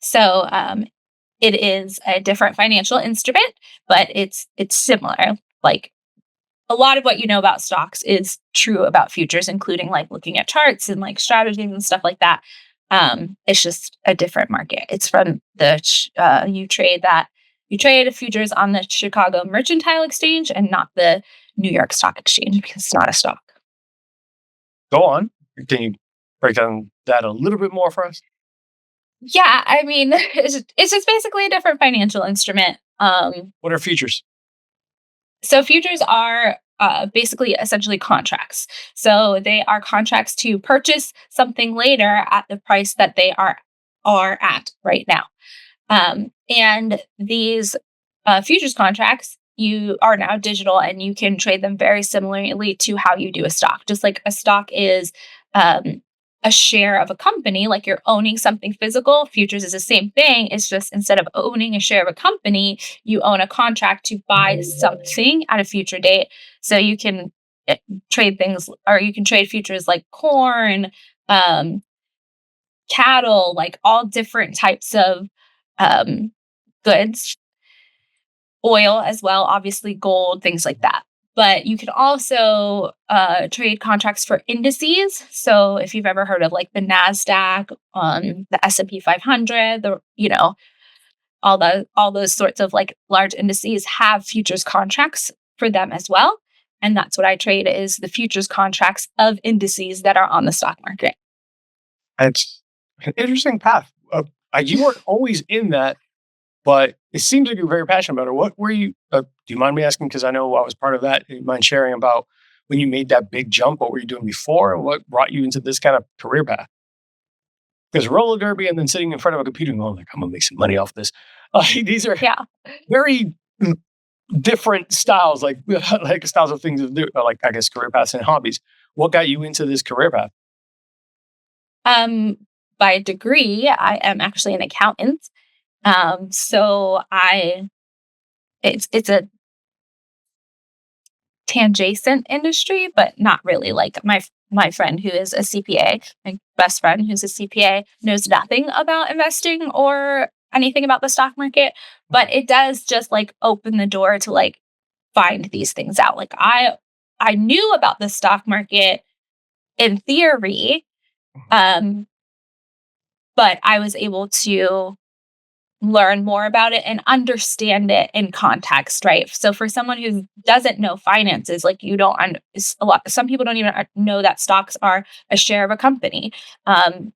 Speaker 3: So it is a different financial instrument, but it's similar. Like a lot of what you know about stocks is true about futures, including like looking at charts and like strategies and stuff like that. It's just a different market. It's from the you trade futures on the Chicago Mercantile Exchange and not the New York Stock Exchange, because it's not a stock.
Speaker 2: Go on. Can you break down that a little bit more for us?
Speaker 3: Yeah, I mean, it's just basically a different financial instrument.
Speaker 2: What are futures?
Speaker 3: So futures are basically essentially contracts. So they are contracts to purchase something later at the price that they are at right now. And these futures contracts, you are now digital and you can trade them very similarly to how you do a stock. Just like a stock is a share of a company, like you're owning something physical. Futures is the same thing. It's just instead of owning a share of a company, you own a contract to buy something at a future date. So you can trade things, or you can trade futures like corn, cattle, like all different types of goods, oil as well, obviously gold, things like that. But you can also trade contracts for indices. So if you've ever heard of like the NASDAQ, the S&P 500, all those sorts of like large indices have futures contracts for them as well. And that's what I trade, is the futures contracts of indices that are on the stock market.
Speaker 2: It's an interesting path. You weren't always in that, but it seems like you're very passionate about it. What were you, do you mind me asking? Because I know I was part of that. Do you mind sharing about when you made that big jump? What were you doing before? And what brought you into this kind of career path? Because roller derby and then sitting in front of a computer and going like, I'm going to make some money off this. These are very different styles, like styles of things to do, like I guess career paths and hobbies. What got you into this career path?
Speaker 3: By degree, I am actually an accountant. So it's a tangent industry, but not really. Like my friend who is a CPA, my best friend who's a CPA, knows nothing about investing or anything about the stock market, but it does just like open the door to like find these things out. Like I knew about the stock market in theory, but I was able to learn more about it and understand it in context, right? So for someone who doesn't know finances, like you don't, some people don't even know that stocks are a share of a company.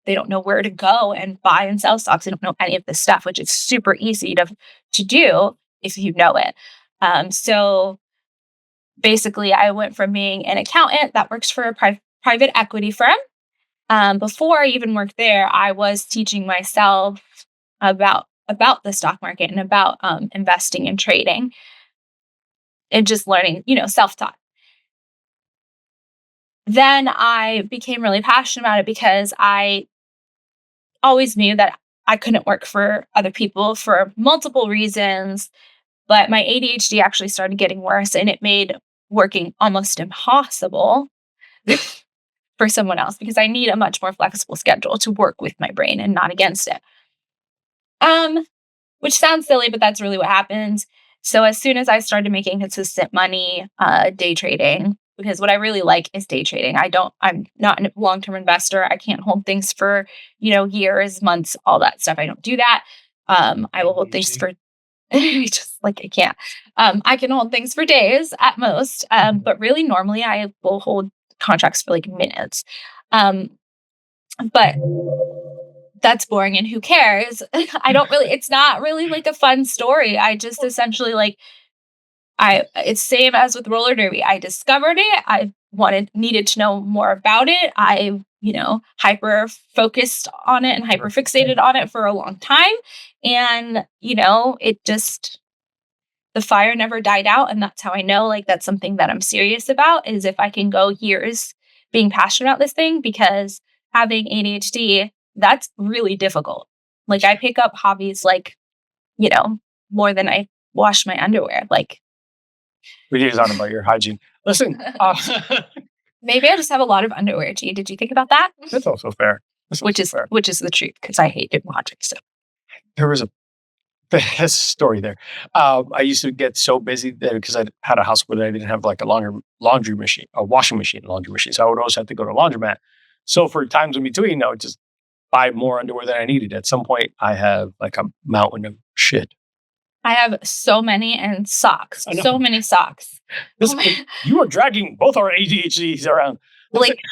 Speaker 3: They don't know where to go and buy and sell stocks. They don't know any of this stuff, which is super easy to do if you know it. So basically, I went from being an accountant that works for a private equity firm. Before I even worked there, I was teaching myself about the stock market and about investing and trading and just learning, self-taught. Then I became really passionate about it because I always knew that I couldn't work for other people for multiple reasons, but my ADHD actually started getting worse and it made working almost impossible for someone else because I need a much more flexible schedule to work with my brain and not against it. Which sounds silly, but that's really what happens. So as soon as I started making consistent money, day trading, because what I really like is day trading. I'm not a long-term investor. I can't hold things for, years, months, all that stuff. I don't do that. I will hold things for just like I can't. I can hold things for days at most. But really normally I will hold contracts for like minutes. But that's boring and who cares? It's not really like a fun story. I just essentially it's same as with roller derby. I discovered it. I needed to know more about it. I, hyper focused on it and hyper fixated on it for a long time. And, the fire never died out. And that's how I know that's something that I'm serious about is if I can go years being passionate about this thing, because having ADHD, that's really difficult. Like I pick up hobbies more than I wash my underwear.
Speaker 2: We need to talk about your hygiene. Listen,
Speaker 3: maybe I just have a lot of underwear. Did you think about that?
Speaker 2: That's also fair.
Speaker 3: Which is the truth because I hate doing laundry. So
Speaker 2: there was a story there. I used to get so busy there because I had a house where I didn't have like a laundry machine, a washing machine, laundry machine. So I would always have to go to a laundromat. So for times in between, I would just buy more underwear than I needed. At some point, I have like a mountain of shit.
Speaker 3: I have so many and socks. So many socks.
Speaker 2: You are dragging both our ADHDs around.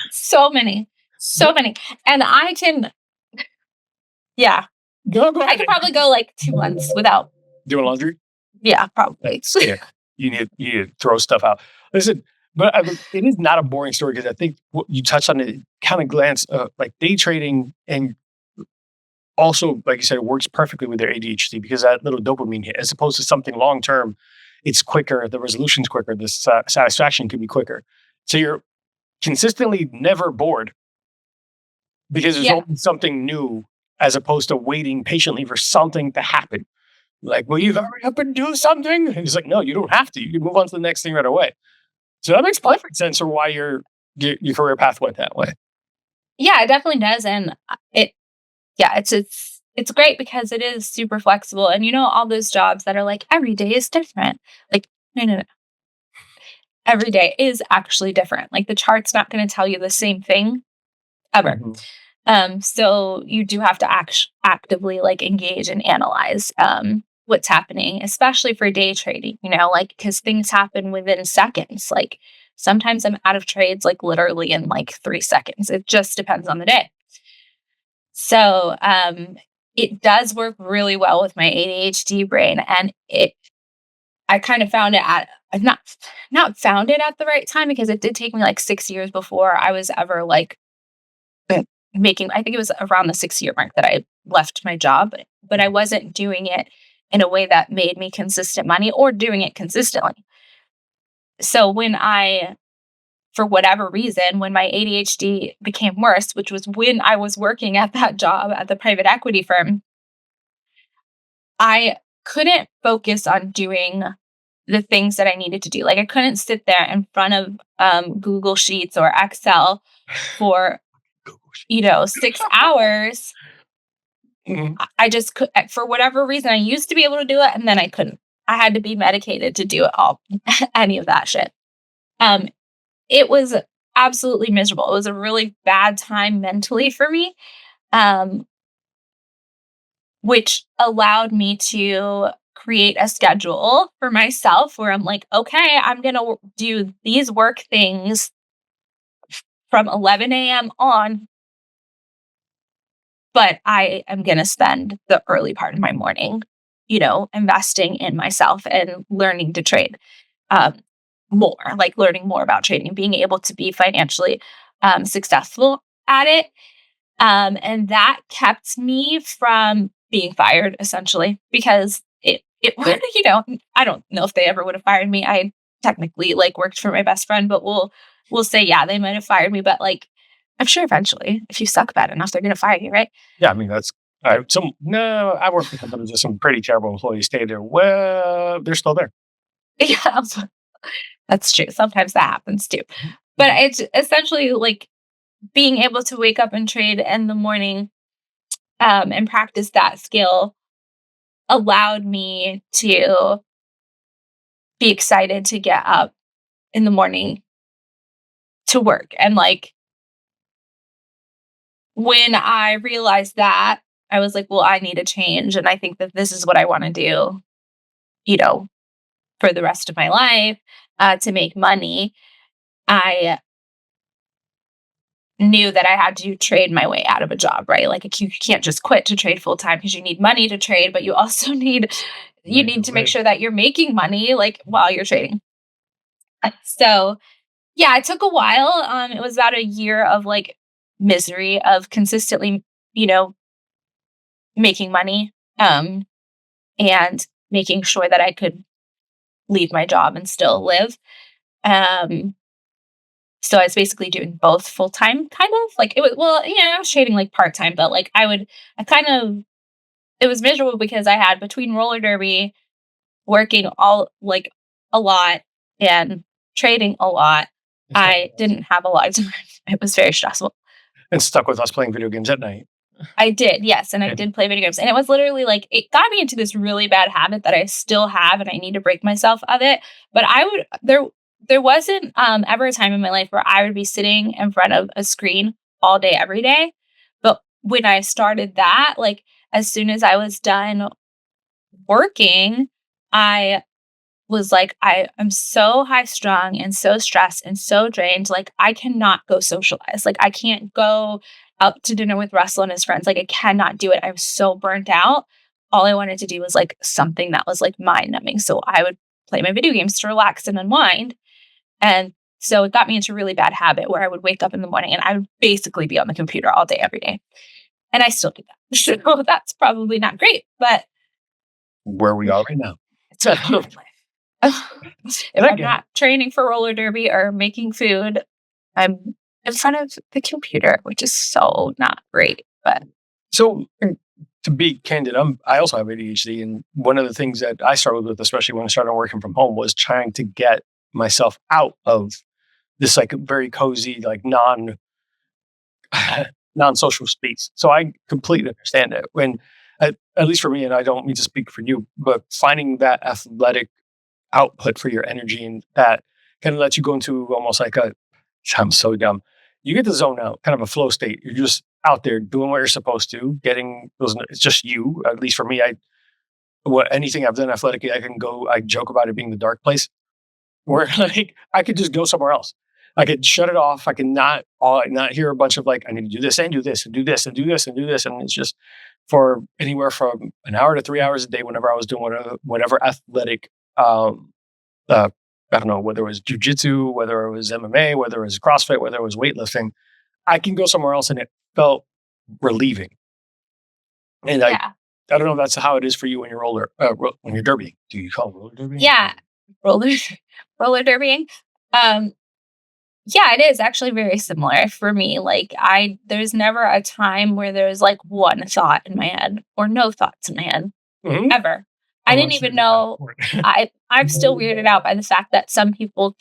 Speaker 3: So many. And I can, yeah.
Speaker 2: Go ahead.
Speaker 3: I could probably go 2 months without
Speaker 2: doing laundry.
Speaker 3: Yeah, probably.
Speaker 2: Yeah, you need to throw stuff out. Listen, but it is not a boring story because I think what you touched on it kind of glance like day trading and also, like you said, it works perfectly with their ADHD because that little dopamine hit, as opposed to something long term, it's quicker. The resolution's quicker. The satisfaction can be quicker. So you're consistently never bored because there's always something new, as opposed to waiting patiently for something to happen. Like, will you hurry up and do something? And he's like, no, you don't have to. You can move on to the next thing right away. So that makes perfect sense for why your career path went that way.
Speaker 3: Yeah, it definitely does. And it's great because it is super flexible. And all those jobs that are like, every day is different. Like, no. Every day is actually different. Like the chart's not going to tell you the same thing ever. Mm-hmm. So you do have to actively engage and analyze what's happening, especially for day trading, because things happen within seconds. Like sometimes I'm out of trades, literally in 3 seconds. It just depends on the day. So it does work really well with my ADHD brain. And I kind of found it I've not found it at the right time because it did take me 6 years before I was ever making, I think it was around the 6-year mark that I left my job, but I wasn't doing it in a way that made me consistent money or doing it consistently. So for whatever reason, when my ADHD became worse, which was when I was working at that job at the private equity firm, I couldn't focus on doing the things that I needed to do. I couldn't sit there in front of Google Sheets or Excel for 6 hours. Mm-hmm. I just could, for whatever reason, I used to be able to do it and then I couldn't. I had to be medicated to do it all, any of that shit. It was absolutely miserable. It was a really bad time mentally for me, which allowed me to create a schedule for myself where I'm like, okay, I'm going to do these work things from 11 a.m. on, but I am going to spend the early part of my morning, investing in myself and learning to trade more, like learning more about trading and being able to be financially successful at it. And that kept me from being fired, essentially, because it would, I don't know if they ever would have fired me. I technically worked for my best friend, but we'll say, yeah, they might have fired me, but I'm sure eventually, if you suck bad enough, they're going to fire you, right?
Speaker 2: Yeah, I mean, I work with companies with some pretty terrible employees stay there. Well, they're still there.
Speaker 3: Yeah, that's true. Sometimes that happens too. But it's essentially being able to wake up and trade in the morning and practice that skill allowed me to be excited to get up in the morning to work. And when I realized that, I was like, well, I need a change. And I think that this is what I want to do, for the rest of my life to make money. I knew that I had to trade my way out of a job, right? You can't just quit to trade full time because you need money to trade, but you also need to make sure that you're making money while you're trading. So yeah, it took a while. It was about a year of misery of consistently, making money and making sure that I could leave my job and still live. So I was basically doing both full time, kind of it was, I was trading part time, but it was miserable because I had between roller derby, working all a lot and trading a lot. I didn't have a lot of time. It was very stressful.
Speaker 2: And stuck with us playing video games at night.
Speaker 3: I did, yes. And I did play video games. And it was literally it got me into this really bad habit that I still have and I need to break myself of it. But there wasn't ever a time in my life where I would be sitting in front of a screen all day, every day. But when I started that, as soon as I was done working, I was I am so high strung and so stressed and so drained. I cannot go socialize. I can't go out to dinner with Russell and his friends. I cannot do it. I was so burnt out. All I wanted to do was something that was mind numbing. So I would play my video games to relax and unwind. And so it got me into a really bad habit where I would wake up in the morning and I would basically be on the computer all day, every day. And I still do that. So that's probably not great, but
Speaker 2: where we are right now.
Speaker 3: It's a good life. If I'm not training for roller derby or making food, I'm in front of the computer, which is so not great. But
Speaker 2: so to be candid, I also have ADHD, and one of the things that I struggled with, especially when I started working from home, was trying to get myself out of this very cozy, non-social space. So I completely understand it. When at least for me, and I don't mean to speak for you, but finding that athletic output for your energy and that kind of lets you go into almost I'm so dumb. You get to zone out, kind of a flow state. You're just out there doing what you're supposed to, getting those. It's just you. At least for me, anything I've done athletically, I joke about it being the dark place, where I could just go somewhere else. I could shut it off. I could not hear a bunch of I need to do this and do this and do this and do this and do this, and it's just for anywhere from an hour to 3 hours a day. Whenever I was doing whatever athletic. I don't know, whether it was jujitsu, whether it was MMA, whether it was CrossFit, whether it was weightlifting, I can go somewhere else and it felt relieving. And I don't know if that's how it is for you when you're when you're derbying. Do you call it roller derbying?
Speaker 3: Yeah, roller derbying. Yeah, it is actually very similar for me. There's never a time where there's one thought in my head or no thoughts in my head ever. I didn't even know. I'm still weirded out by the fact that some people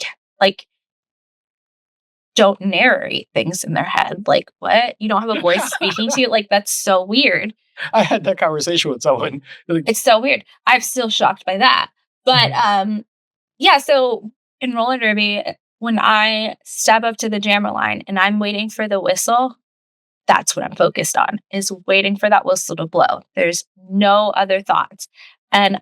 Speaker 3: don't narrate things in their head. What? You don't have a voice speaking to you? That's so weird.
Speaker 2: I had that conversation with someone.
Speaker 3: It's so weird. I'm still shocked by that. But yeah, so in roller derby, when I step up to the jammer line and I'm waiting for the whistle, that's what I'm focused on, is waiting for that whistle to blow. There's no other thoughts. And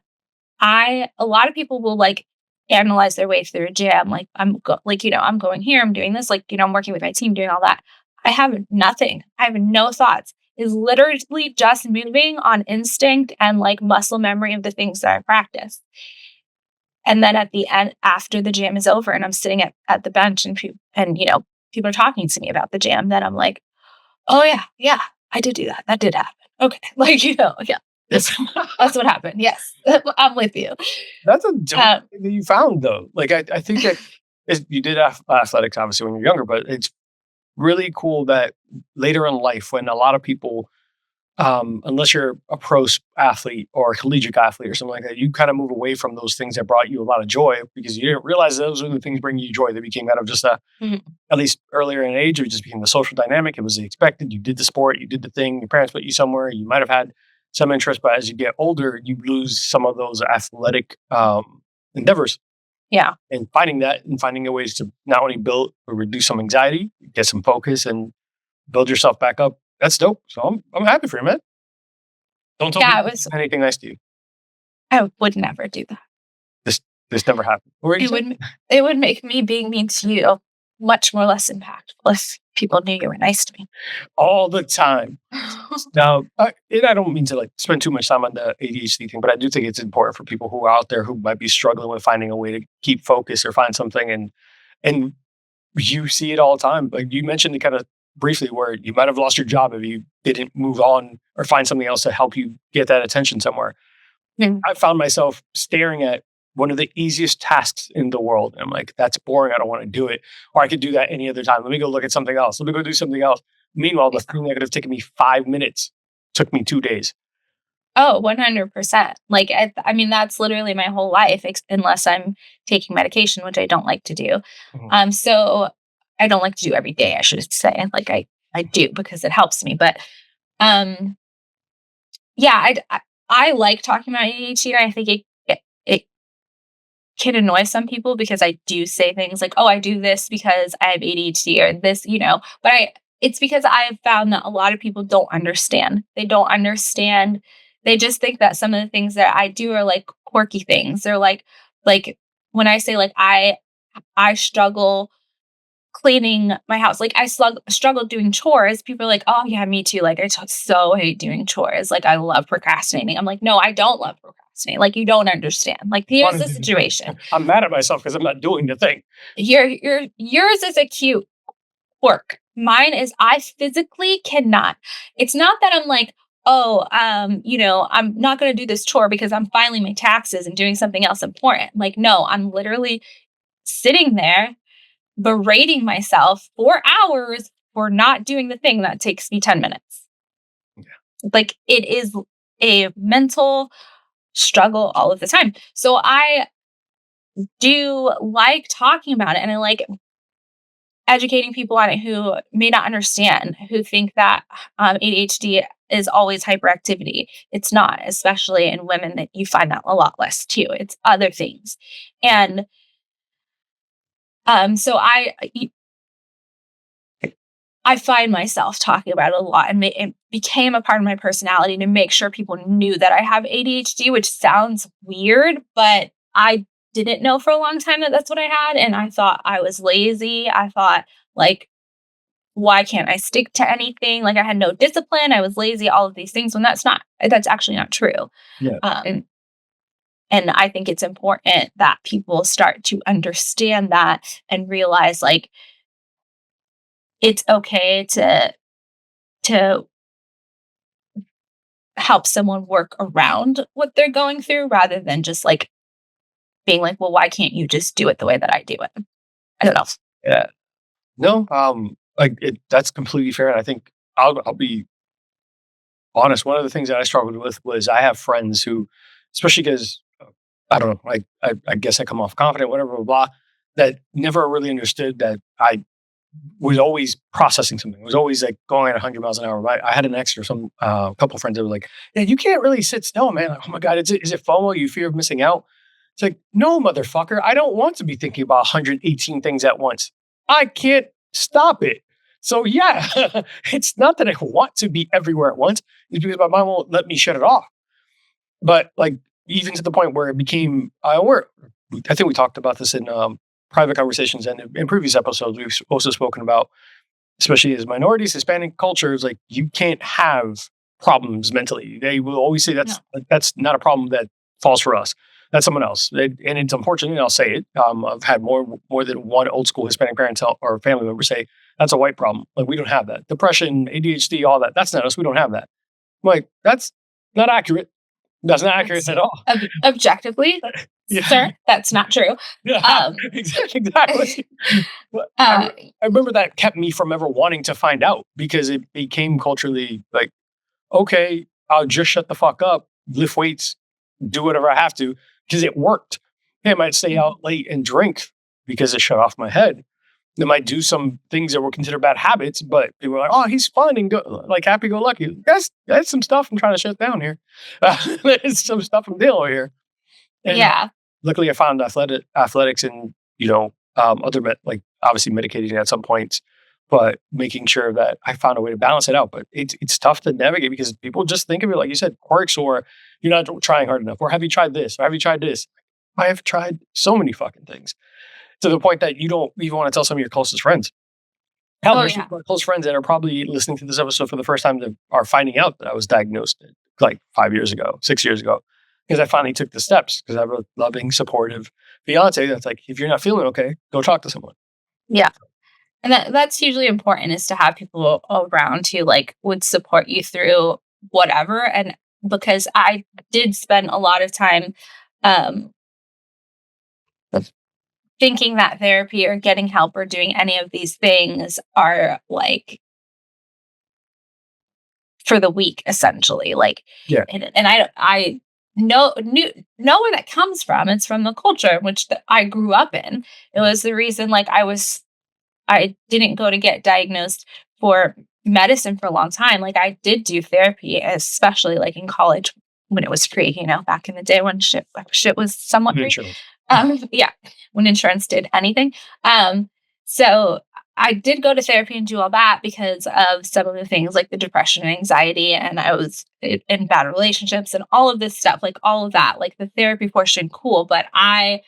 Speaker 3: a lot of people will like analyze their way through a jam. Like I'm going here, I'm doing this, like, I'm working with my team, doing all that. I have nothing. I have no thoughts. It's literally just moving on instinct and like muscle memory of the things that I practice. And then at the end, after the jam is over and I'm sitting at the bench and people are talking to me about the jam, then I'm like, oh yeah, I did do that. That did happen. Okay. Like, yeah, that's what happened. Yes. I'm with you.
Speaker 2: That's a dope thing that you found though. Like, I think that you did athletics obviously when you're younger, but it's really cool that later in life when a lot of people, unless you're a pro athlete or a collegiate athlete or something like that, you kind of move away from those things that brought you a lot of joy because you didn't realize those were the things bringing you joy. They became kind of just at least earlier in age, it just became the social dynamic. It was the expected. You did the sport, you did the thing. Your parents put you somewhere. You might have had some interest, but as you get older, you lose some of those athletic endeavors.
Speaker 3: Yeah.
Speaker 2: And finding a ways to not only build or reduce some anxiety, get some focus and build yourself back up. That's dope. So I'm happy for you, man. Don't tell me anything nice to you.
Speaker 3: I would never do that.
Speaker 2: This never happened.
Speaker 3: It would make me being mean to you much more less impactful if people knew you were nice to me.
Speaker 2: All the time. Now, and I don't mean to like spend too much time on the ADHD thing, but I do think it's important for people who are out there who might be struggling with finding a way to keep focus or find something. And you see it all the time. Like you mentioned it kind of briefly where you might have lost your job if you didn't move on or find something else to help you get that attention somewhere. I found myself staring at one of the easiest tasks in the world. And I'm like, that's boring. I don't want to do it. Or I could do that any other time. Let me go look at something else. Let me go do something else. Meanwhile, the thing that could have taken me 5 minutes took me 2 days.
Speaker 3: Oh, 100%. Like, I mean, that's literally my whole life, unless I'm taking medication, which I don't like to do. So I don't like to do every day, I should say. Like I do because it helps me. But yeah, I like talking about ADHD. And I think it can annoy some people because I do say things like, oh, I do this because I have ADHD or this, but it's because I've found that a lot of people don't understand. They don't understand. They just think that some of the things that I do are like quirky things. They're like when I say like I struggle cleaning my house, like I struggle doing chores. People are like, oh yeah, me too. Like I so hate doing chores. Like I love procrastinating. I'm like, no, I don't love procrastinating. Like you don't understand. Like here's the situation.
Speaker 2: I'm mad at myself because I'm not doing the thing.
Speaker 3: Yours is a cute quirk. Mine is I physically cannot. It's not that I'm like, oh, I'm not going to do this chore because I'm filing my taxes and doing something else important. Like, no, I'm literally sitting there berating myself for hours for not doing the thing that takes me 10 minutes. Yeah. Like it is a mental struggle all of the time. So I do like talking about it and I like educating people on it who may not understand, who think that ADHD is always hyperactivity. It's not, especially in women that you find that a lot less too. It's other things. And so I find myself talking about it a lot and it became a part of my personality to make sure people knew that I have ADHD, which sounds weird, but I didn't know for a long time that that's what I had. And I thought I was lazy. I thought like, why can't I stick to anything? Like I had no discipline. I was lazy, all of these things when that's actually not true.
Speaker 2: Yeah.
Speaker 3: And I think it's important that people start to understand that and realize like, it's okay to help someone work around what they're going through rather than just like being like, well, why can't you just do it the way that I do it? I don't know.
Speaker 2: Yeah. No, that's completely fair. And I think I'll be honest. One of the things that I struggled with was I have friends who, especially because I don't know, I guess I come off confident, whatever, blah, blah, that never really understood that I was always processing something. It was always like going at 100 miles an hour. I had an ex or some couple of friends that were like, yeah, you can't really sit still, man. Like, oh my God, is it FOMO? You fear of missing out? It's like, no, motherfucker, I don't want to be thinking about 118 things at once. I can't stop it. So yeah, it's not that I want to be everywhere at once. It's because my mind won't let me shut it off. But like, even to the point where it became, I think we talked about this in private conversations and in previous episodes. We've also spoken about, especially as minorities, Hispanic cultures, like you can't have problems mentally. They will always say that's not a problem that falls for us. That's someone else. And it's unfortunate, and I'll say it. I've had more than one old school Hispanic parent or family member say, that's a white problem. Like, we don't have that. Depression, ADHD, all that. That's not us. We don't have that. I'm like, that's not accurate. That's not accurate at all.
Speaker 3: Objectively, sir, that's not true.
Speaker 2: Exactly. I remember that kept me from ever wanting to find out, because it became culturally like, okay, I'll just shut the fuck up, lift weights, do whatever I have to, because it worked. Hey, I might stay out late and drink because it shut off my head. I might do some things that were considered bad habits, but people were like, oh, he's fun and like happy-go-lucky. That's some stuff I'm trying to shut down here. There's some stuff I'm dealing with here. And luckily, I found athletics and, other like obviously medicating at some points, but making sure that I found a way to balance it out. But it's tough to navigate because people just think of it, like you said, quirks, or you're not trying hard enough, or have you tried this, or have you tried this? I have tried so many fucking things, to the point that you don't even want to tell some of your closest friends. Hell, there's some close friends that are probably listening to this episode for the first time that are finding out that I was diagnosed like 6 years ago, because I finally took the steps, because I have a loving, supportive fiance that's like, if you're not feeling okay, go talk to someone.
Speaker 3: Yeah. And that's hugely important, is to have people around who like would support you through whatever. And because I did spend a lot of time thinking that therapy or getting help or doing any of these things are like for the weak, essentially. Like, and I know where that comes from. It's from the culture in which I grew up in. It was the reason, like, I didn't go to get diagnosed for medicine for a long time. Like, I did do therapy, especially like in college when it was free, back in the day when shit was somewhat free. When insurance did anything. So I did go to therapy and do all that because of some of the things like the depression and anxiety, and I was in bad relationships and all of this stuff, like all of that, like the therapy portion, cool. But I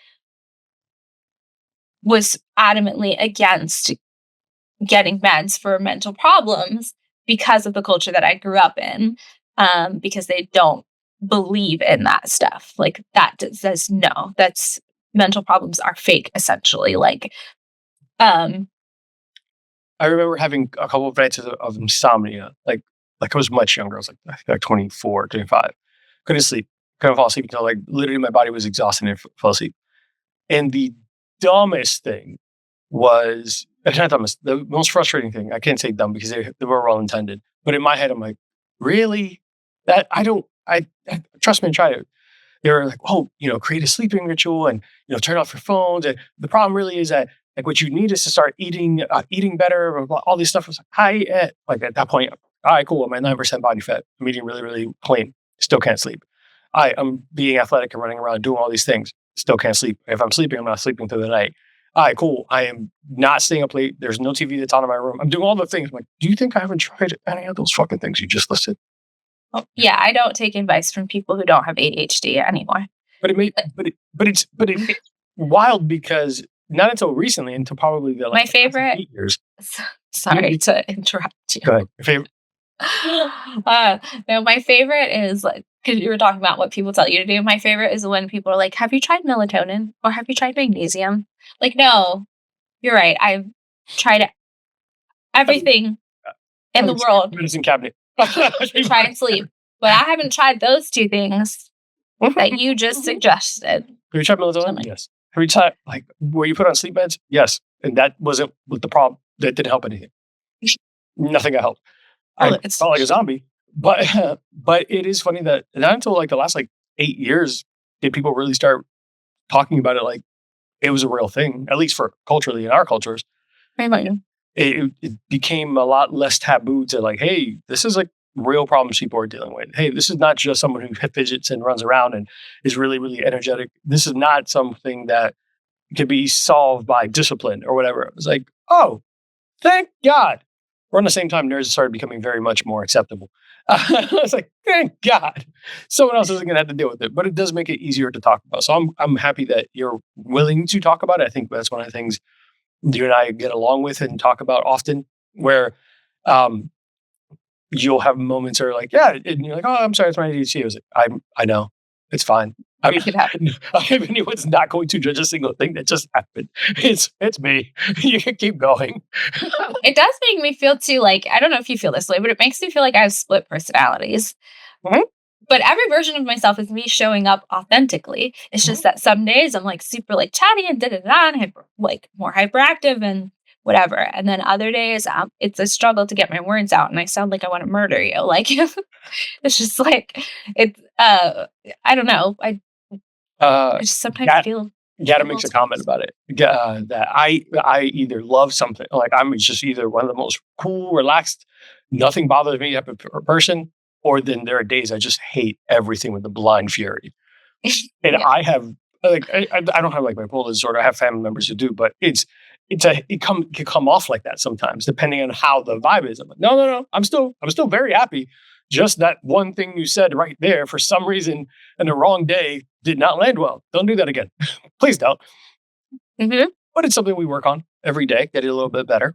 Speaker 3: was adamantly against getting meds for mental problems because of the culture that I grew up in, because they don't believe in that stuff. Like, that says no, that's mental problems are fake, essentially. Like,
Speaker 2: I remember having a couple of nights of insomnia. Like I was much younger. I was like 24, 25. Couldn't sleep. Couldn't fall asleep until like literally my body was exhausted and fell asleep. And the dumbest thing was, not dumbest, the most frustrating thing, I can't say dumb because they were well intended, but in my head, I'm like, really? That I trust me and try it. They were like, oh, create a sleeping ritual and, turn off your phones. And the problem really is that, like, what you need is to start eating better, all this stuff. Was like at that point, all right, cool. I'm at 9% body fat. I'm eating really, really clean. Still can't sleep. I'm being athletic and running around doing all these things. Still can't sleep. If I'm sleeping, I'm not sleeping through the night. All right, cool. I am not staying up late. There's no TV that's on in my room. I'm doing all the things. I'm like, do you think I haven't tried any of those fucking things you just listed?
Speaker 3: Oh, yeah, I don't take advice from people who don't have ADHD anymore.
Speaker 2: But it's wild because not until recently, until probably the
Speaker 3: my favorite
Speaker 2: 8 years.
Speaker 3: Sorry to interrupt you.
Speaker 2: Go ahead. Your favorite?
Speaker 3: No, my favorite is like, because you were talking about what people tell you to do. My favorite is when people are like, "Have you tried melatonin or have you tried magnesium?" Like, no, you're right. I've tried everything in the world.
Speaker 2: Medicine cabinet.
Speaker 3: To try and sleep, but I haven't tried those two things that you just suggested.
Speaker 2: Have you tried melatonin? Yes. Have you tried, like, where you put on sleep meds? Yes. And that wasn't with the problem. That didn't help anything. Nothing got helped. I felt like a zombie. But it is funny that not until like the last like 8 years did people really start talking about it like it was a real thing, at least for culturally in our cultures.
Speaker 3: How about you?
Speaker 2: It became a lot less taboo to like, hey, this is like real problems people are dealing with. Hey, this is not just someone who fidgets and runs around and is really, really energetic. This is not something that could be solved by discipline or whatever. It was like, oh, thank God. Around the same time, nerds started becoming very much more acceptable. I was like, thank God, someone else isn't going to have to deal with it. But it does make it easier to talk about. So I'm happy that you're willing to talk about it. I think that's one of the things you and I get along with and talk about often, where you'll have moments where like, yeah, and you're like, oh, I'm sorry, it's my ADHD. I was like, I know, it's fine.
Speaker 3: It can happen.
Speaker 2: Anyone's not going to judge a single thing that just happened. It's me. You can keep going.
Speaker 3: It does make me feel too, like, I don't know if you feel this way, but it makes me feel like I have split personalities.
Speaker 2: Mhm.
Speaker 3: But every version of myself is me showing up authentically. It's just that some days I'm like super like chatty and and like more hyperactive and whatever. And then other days it's a struggle to get my words out and I sound like I want to murder you. Like it's just like it's I don't know. I just sometimes feel.
Speaker 2: Gata makes a comment about it. That I either love something, like I'm just either one of the most cool, relaxed, nothing bothers me type of person, or then there are days I just hate everything with a blind fury. And I have like I don't have like bipolar disorder. I have family members who do, but it can come off like that sometimes, depending on how the vibe is. I'm like, no, I'm still very happy. Just that one thing you said right there, for some reason, in the wrong day, did not land well. Don't do that again. Please don't.
Speaker 3: Mm-hmm.
Speaker 2: But it's something we work on every day, get it a little bit better.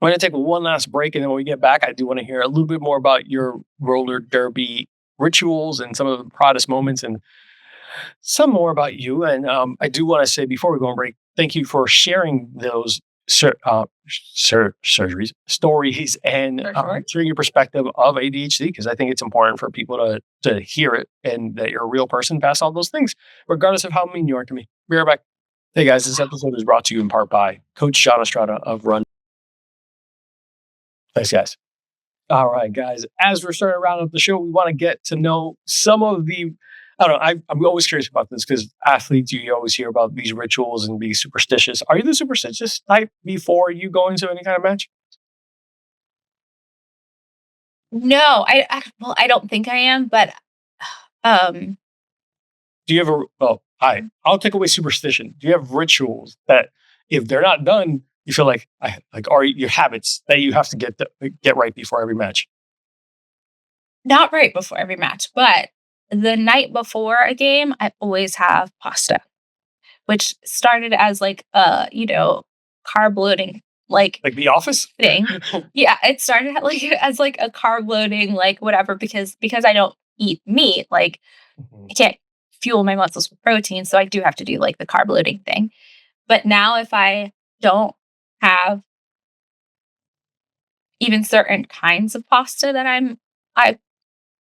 Speaker 2: We're going to take one last break. And then when we get back, I do want to hear a little bit more about your roller derby rituals and some of the proudest moments and some more about you. And I do want to say before we go on break, thank you for sharing those surgeries, stories, and sharing your perspective of ADHD, because I think it's important for people to hear it and that you're a real person past all those things, regardless of how mean you are to me. Be right back. Hey guys, this episode is brought to you in part by Coach John Estrada of Run. Thanks, guys. All right, guys. As we're starting to round up the show, we want to get to know some of the. I don't know. I'm always curious about this because athletes, you always hear about these rituals and being superstitious. Are you the superstitious type before you go into any kind of match?
Speaker 3: No, I don't think I am, but
Speaker 2: do you ever? Oh, hi. I'll take away superstition. Do you have rituals that, if they're not done, you feel like are your habits that you have to get right before every match?
Speaker 3: Not right before every match, but the night before a game, I always have pasta, which started as like carb loading, like
Speaker 2: The Office
Speaker 3: thing. Yeah, it started as like a carb loading, like whatever, because I don't eat meat, like I can't fuel my muscles with protein, so I do have to do like the carb loading thing. But now if I don't have even certain kinds of pasta that I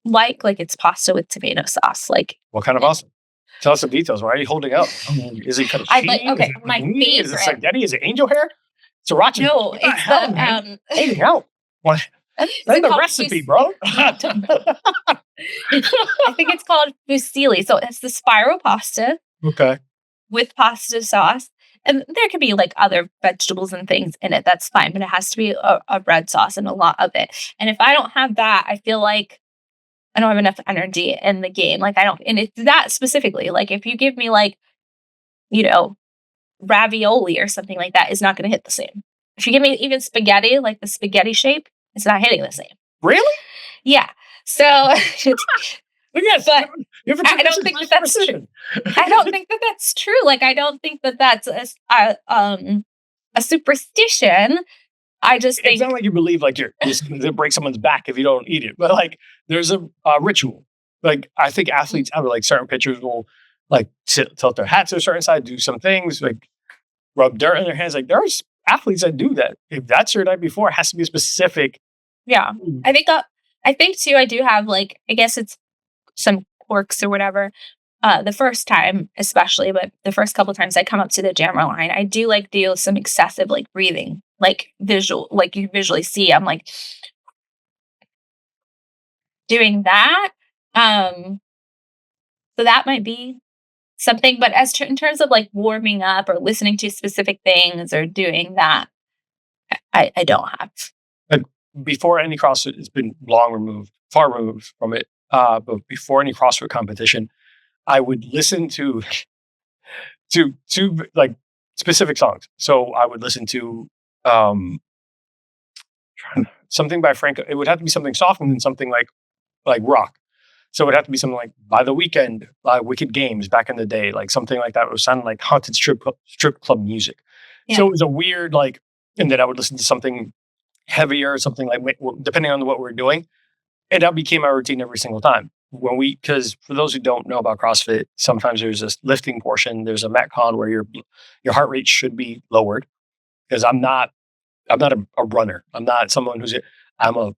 Speaker 3: like it's pasta with tomato sauce. Like,
Speaker 2: what kind of pasta? Tell us some details. Why are you holding out? Is it kind of cheese?
Speaker 3: My favorite.
Speaker 2: Is it spaghetti? Is it angel hair? Sriracha?
Speaker 3: No, it's the
Speaker 2: eating out. What? That's the recipe, bro.
Speaker 3: I think it's called fusilli. So it's the spiral pasta.
Speaker 2: Okay.
Speaker 3: With pasta sauce. And there could be like other vegetables and things in it. That's fine. But it has to be a red sauce and a lot of it. And if I don't have that, I feel like I don't have enough energy in the game. Like and it's that specifically. Like if you give me ravioli or something like that, it's not going to hit the same. If you give me even spaghetti, like the spaghetti shape, it's not hitting the same.
Speaker 2: Really?
Speaker 3: Yeah. So,
Speaker 2: yes,
Speaker 3: but I don't think that's true. I don't think that's true. Like I don't think that's a superstition. I just think
Speaker 2: it's not like you believe like you're going to break someone's back if you don't eat it, but like there's a ritual. Like I think athletes have like certain pitchers will like tilt their hats to a certain side, do some things, like rub dirt in their hands. Like there's athletes that do that. If that's your night before, it has to be a specific.
Speaker 3: Yeah, I think too. I do have like I guess it's some quirks or whatever. The first time, especially, but the first couple of times I come up to the jammer line, I do like do some excessive like breathing. Like visual, like you visually see, I'm like doing that. So that might be something, but in terms of like warming up or listening to specific things or doing that, I don't have.
Speaker 2: before any CrossFit, it's been far removed from it. But before any CrossFit competition, I would listen to like specific songs. So I would listen to something by Franco. It would have to be something soft and then something like rock. So it would have to be something like By the Weekend, Wicked Games back in the day, like something like that. It was sounding like haunted strip club music. Yeah. So it was a weird and then I would listen to something heavier, something like depending on what we're doing, and that became my routine every single time. Because for those who don't know about CrossFit, sometimes there's this lifting portion. There's a Metcon where your heart rate should be lowered. Because I'm not a runner. I'm not someone I'm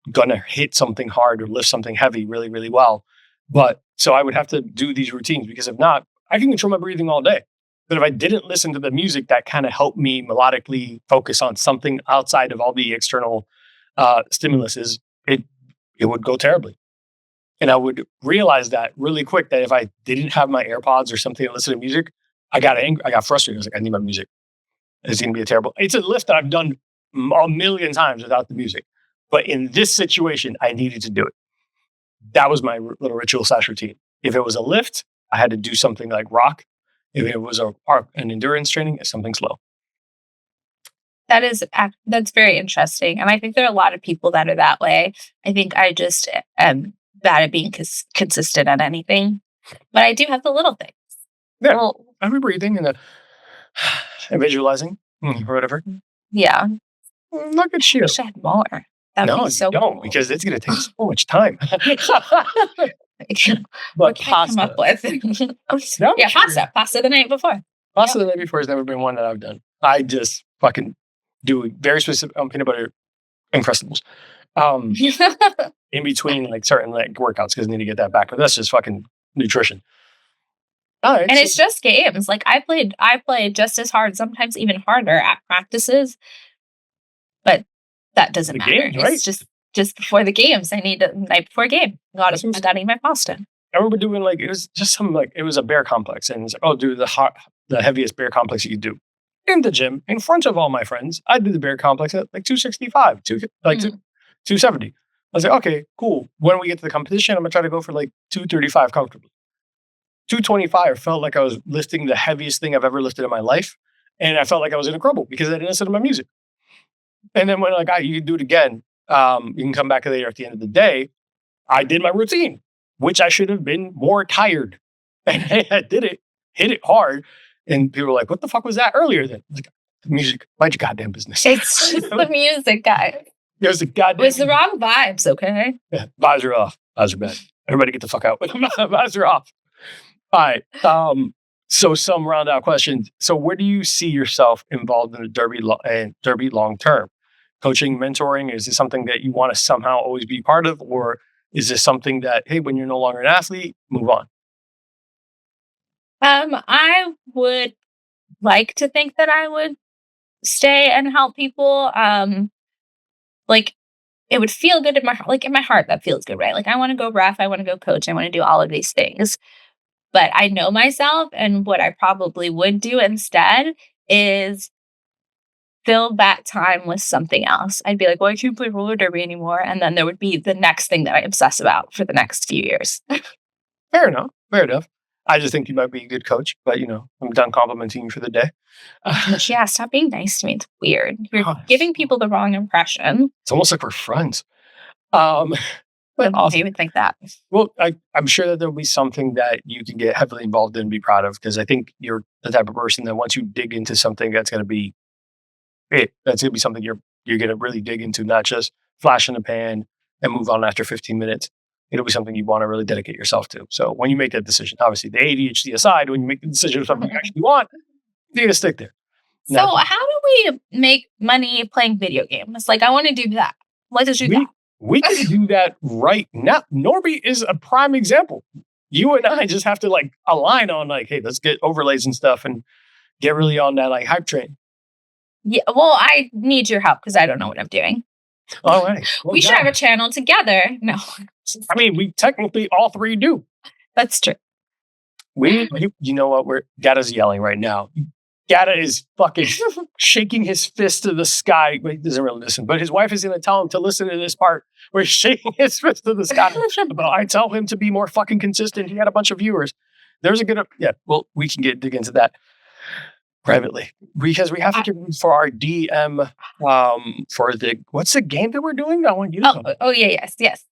Speaker 2: gonna hit something hard or lift something heavy really, really well. But so I would have to do these routines, because if not, I can control my breathing all day. But if I didn't listen to the music that kind of helped me melodically focus on something outside of all the external stimuluses, it would go terribly. And I would realize that really quick, that if I didn't have my AirPods or something to listen to music, I got angry. I got frustrated. I was like, I need my music. It's going to be it's a lift that I've done a million times without the music. But in this situation, I needed to do it. That was my little ritual / routine. If it was a lift, I had to do something like rock. If it was an endurance training, it's something slow.
Speaker 3: That's very interesting. And I think there are a lot of people that are that way. I think I just am bad at being consistent at anything. But I do have the little things.
Speaker 2: Yeah, I'm breathing and visualizing or whatever.
Speaker 3: Yeah.
Speaker 2: Look at you.
Speaker 3: I wish I had more.
Speaker 2: No, you don't, cool. Because it's going to take so much time.
Speaker 3: But pasta. Come up with? Pasta the night before.
Speaker 2: Pasta the night before has never been one that I've done. I just fucking do very specific peanut butter Uncrustables. In between certain workouts, because I need to get that back. But that's just fucking nutrition.
Speaker 3: All right, and it's just games. I played just as hard, sometimes even harder at practices. But that doesn't matter. Games, right? It's just before the games. I need the night before game. I gotta eat my pasta.
Speaker 2: I remember doing it was just something it was a bear complex, and it's do the heaviest bear complex you could do in the gym in front of all my friends. I did the bear complex at 265, 270. I was like, okay, cool. When we get to the competition, I'm gonna try to go for 235 comfortably. 225 felt like I was lifting the heaviest thing I've ever lifted in my life, and I felt like I was in a crumble because I didn't listen to my music. And then when you can do it again, you can come back later at the end of the day. I did my routine, which I should have been more tired. And I did it, hit it hard. And people were like, what the fuck was that earlier then? I was like, the music, mind your goddamn business.
Speaker 3: It's just the music, guys.
Speaker 2: There's the goddamn.
Speaker 3: It was the wrong vibes, okay?
Speaker 2: Yeah, vibes are off. Vibes are bad. Everybody get the fuck out. Vibes are off. All right. So some round out questions. So where do you see yourself involved in the Derby long term? Coaching, mentoring, is this something that you want to somehow always be part of? Or is this something that, hey, when you're no longer an athlete, move on?
Speaker 3: I would like to think that I would stay and help people. It would feel good in my heart. In my heart, that feels good, right? I want to go ref, I want to go coach, I want to do all of these things. But I know myself, and what I probably would do instead is fill that time with something else. I'd be like, well, I can't play roller derby anymore. And then there would be the next thing that I obsess about for the next few years.
Speaker 2: Fair enough. I just think you might be a good coach, but I'm done complimenting you for the day.
Speaker 3: Yeah, stop being nice to me. It's weird. You're giving people the wrong impression.
Speaker 2: It's almost like we're friends.
Speaker 3: But awesome. You would think that.
Speaker 2: Well, I'm sure that there'll be something that you can get heavily involved in and be proud of, because I think you're the type of person that once you dig into something, that's going to be it. That's going to be something you're going to really dig into, not just flash in the pan and move on after 15 minutes. It'll be something you want to really dedicate yourself to. So when you make that decision, obviously the ADHD aside, when you make the decision of something you actually want, you're going to stick there.
Speaker 3: So how do we make money playing video games? I want to do that. Let's do that.
Speaker 2: We can do that right now. Norby is a prime example. You and I just have to align on hey, let's get overlays and stuff and get really on that hype train.
Speaker 3: Yeah, well, I need your help because I don't know what I'm doing.
Speaker 2: All right. Well,
Speaker 3: we should have a channel together. No.
Speaker 2: I mean, we technically all three do.
Speaker 3: That's true.
Speaker 2: You know what? Dad is yelling right now. Gata is fucking shaking his fist to the sky. Well, he doesn't really listen, but his wife is going to tell him to listen to this part where he's shaking his fist to the sky. But I tell him to be more fucking consistent. He had a bunch of viewers. There's a good, well, we can dig into that privately because we have to give for our DM for what's the game that we're doing? I want you to
Speaker 3: Oh, yeah, yes.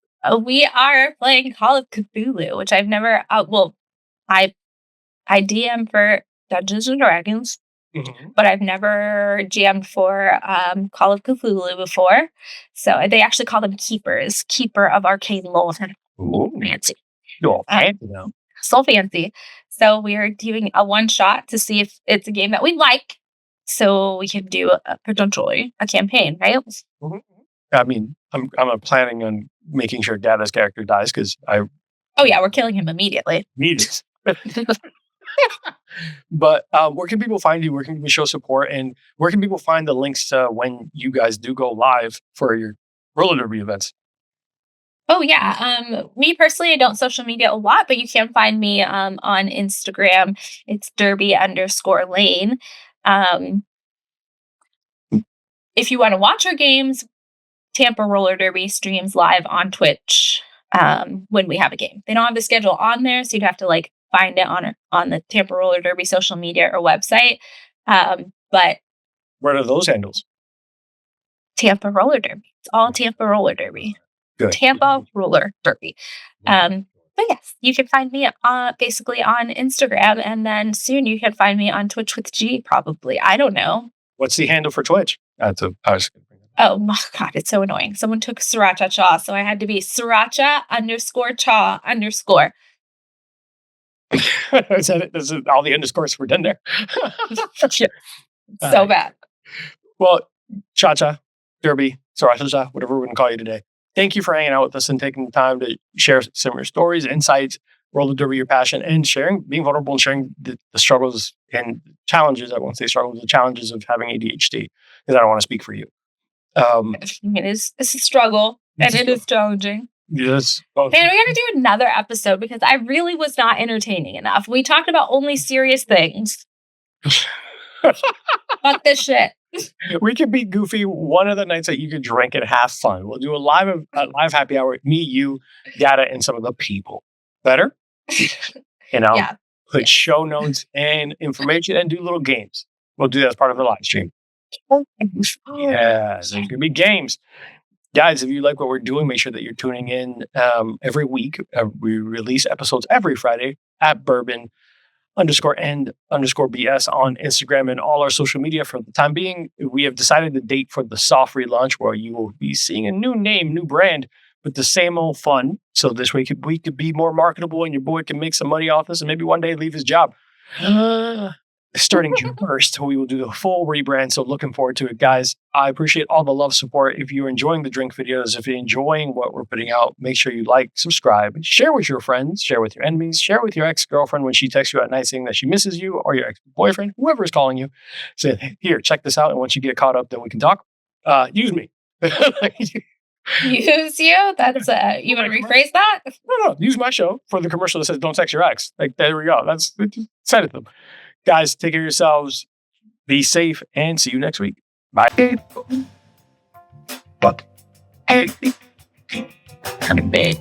Speaker 3: We are playing Call of Cthulhu, which I've never, I DM for Dungeons and Dragons. Mm-hmm. But I've never GM'd for Call of Cthulhu before. So they actually call them keepers, keeper of arcane lore.
Speaker 2: Ooh.
Speaker 3: Fancy.
Speaker 2: You're fancy now.
Speaker 3: So fancy. So we're doing a one shot to see if it's a game that we like. So we can do potentially a campaign, right?
Speaker 2: Mm-hmm. I mean, I'm planning on making sure Dada's character dies because
Speaker 3: Oh yeah, we're killing him immediately.
Speaker 2: But where can people find you? Where can we show support? And where can people find the links to when you guys do go live for your roller derby events?
Speaker 3: Oh, yeah. Me personally, I don't social media a lot, but you can find me on Instagram. It's derby_lane. If you want to watch our games, Tampa Roller Derby streams live on Twitch when we have a game. They don't have the schedule on there, so you'd have to find it on the Tampa Roller Derby social media or website. But
Speaker 2: what are those handles?
Speaker 3: Tampa Roller Derby. It's all Tampa Roller Derby.
Speaker 2: Good.
Speaker 3: Tampa Roller Derby. But yes, you can find me basically on Instagram, and then soon you can find me on Twitch with G, probably. I don't know.
Speaker 2: What's the handle for Twitch?
Speaker 3: Oh my God, it's so annoying. Someone took Sriracha Chaw, so I had to be Sriracha_Chaw_.
Speaker 2: Is that it? All the underscores were done there.
Speaker 3: So bad.
Speaker 2: Well, Cha-Cha, Derby, Sriracha, whatever we're going to call you today. Thank you for hanging out with us and taking the time to share some of your stories, insights, roller derby, your passion, and being vulnerable and sharing the struggles and challenges. I won't say struggles, the challenges of having ADHD, because I don't want to speak for you.
Speaker 3: It's a struggle, and it is challenging.
Speaker 2: Yes.
Speaker 3: Man, we got to do another episode because I really was not entertaining enough. We talked about only serious things. Fuck this shit.
Speaker 2: We could be goofy one of the nights that you could drink and have fun. We'll do a live happy hour with me, you, Data, and some of the people. Better?
Speaker 3: Yeah.
Speaker 2: Put show notes and information and do little games. We'll do that as part of the live stream. Yeah, there's going to be games. Guys, if you like what we're doing, make sure that you're tuning in every week. We release episodes every Friday at Bourbon _and_BS on Instagram and all our social media. For the time being, we have decided the date for the soft relaunch where you will be seeing a new name, new brand, but the same old fun. So this way we could be more marketable and your boy can make some money off this and maybe one day leave his job. Starting June 1st, we will do the full rebrand. So looking forward to it, guys. I appreciate all the love, support. If you're enjoying the drink videos, if you're enjoying what we're putting out, make sure you like, subscribe, share with your friends, share with your enemies, share with your ex-girlfriend when she texts you at night saying that she misses you, or your ex-boyfriend, whoever is calling you. Say, here, check this out. And once you get caught up, then we can talk. Use me.
Speaker 3: Use you? That's you want to rephrase that?
Speaker 2: No. Use my show for the commercial that says don't text your ex. There we go. That's send it to them. Guys, take care of yourselves. Be safe and see you next week. Bye.
Speaker 3: I'm in bed.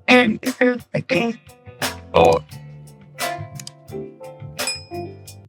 Speaker 3: And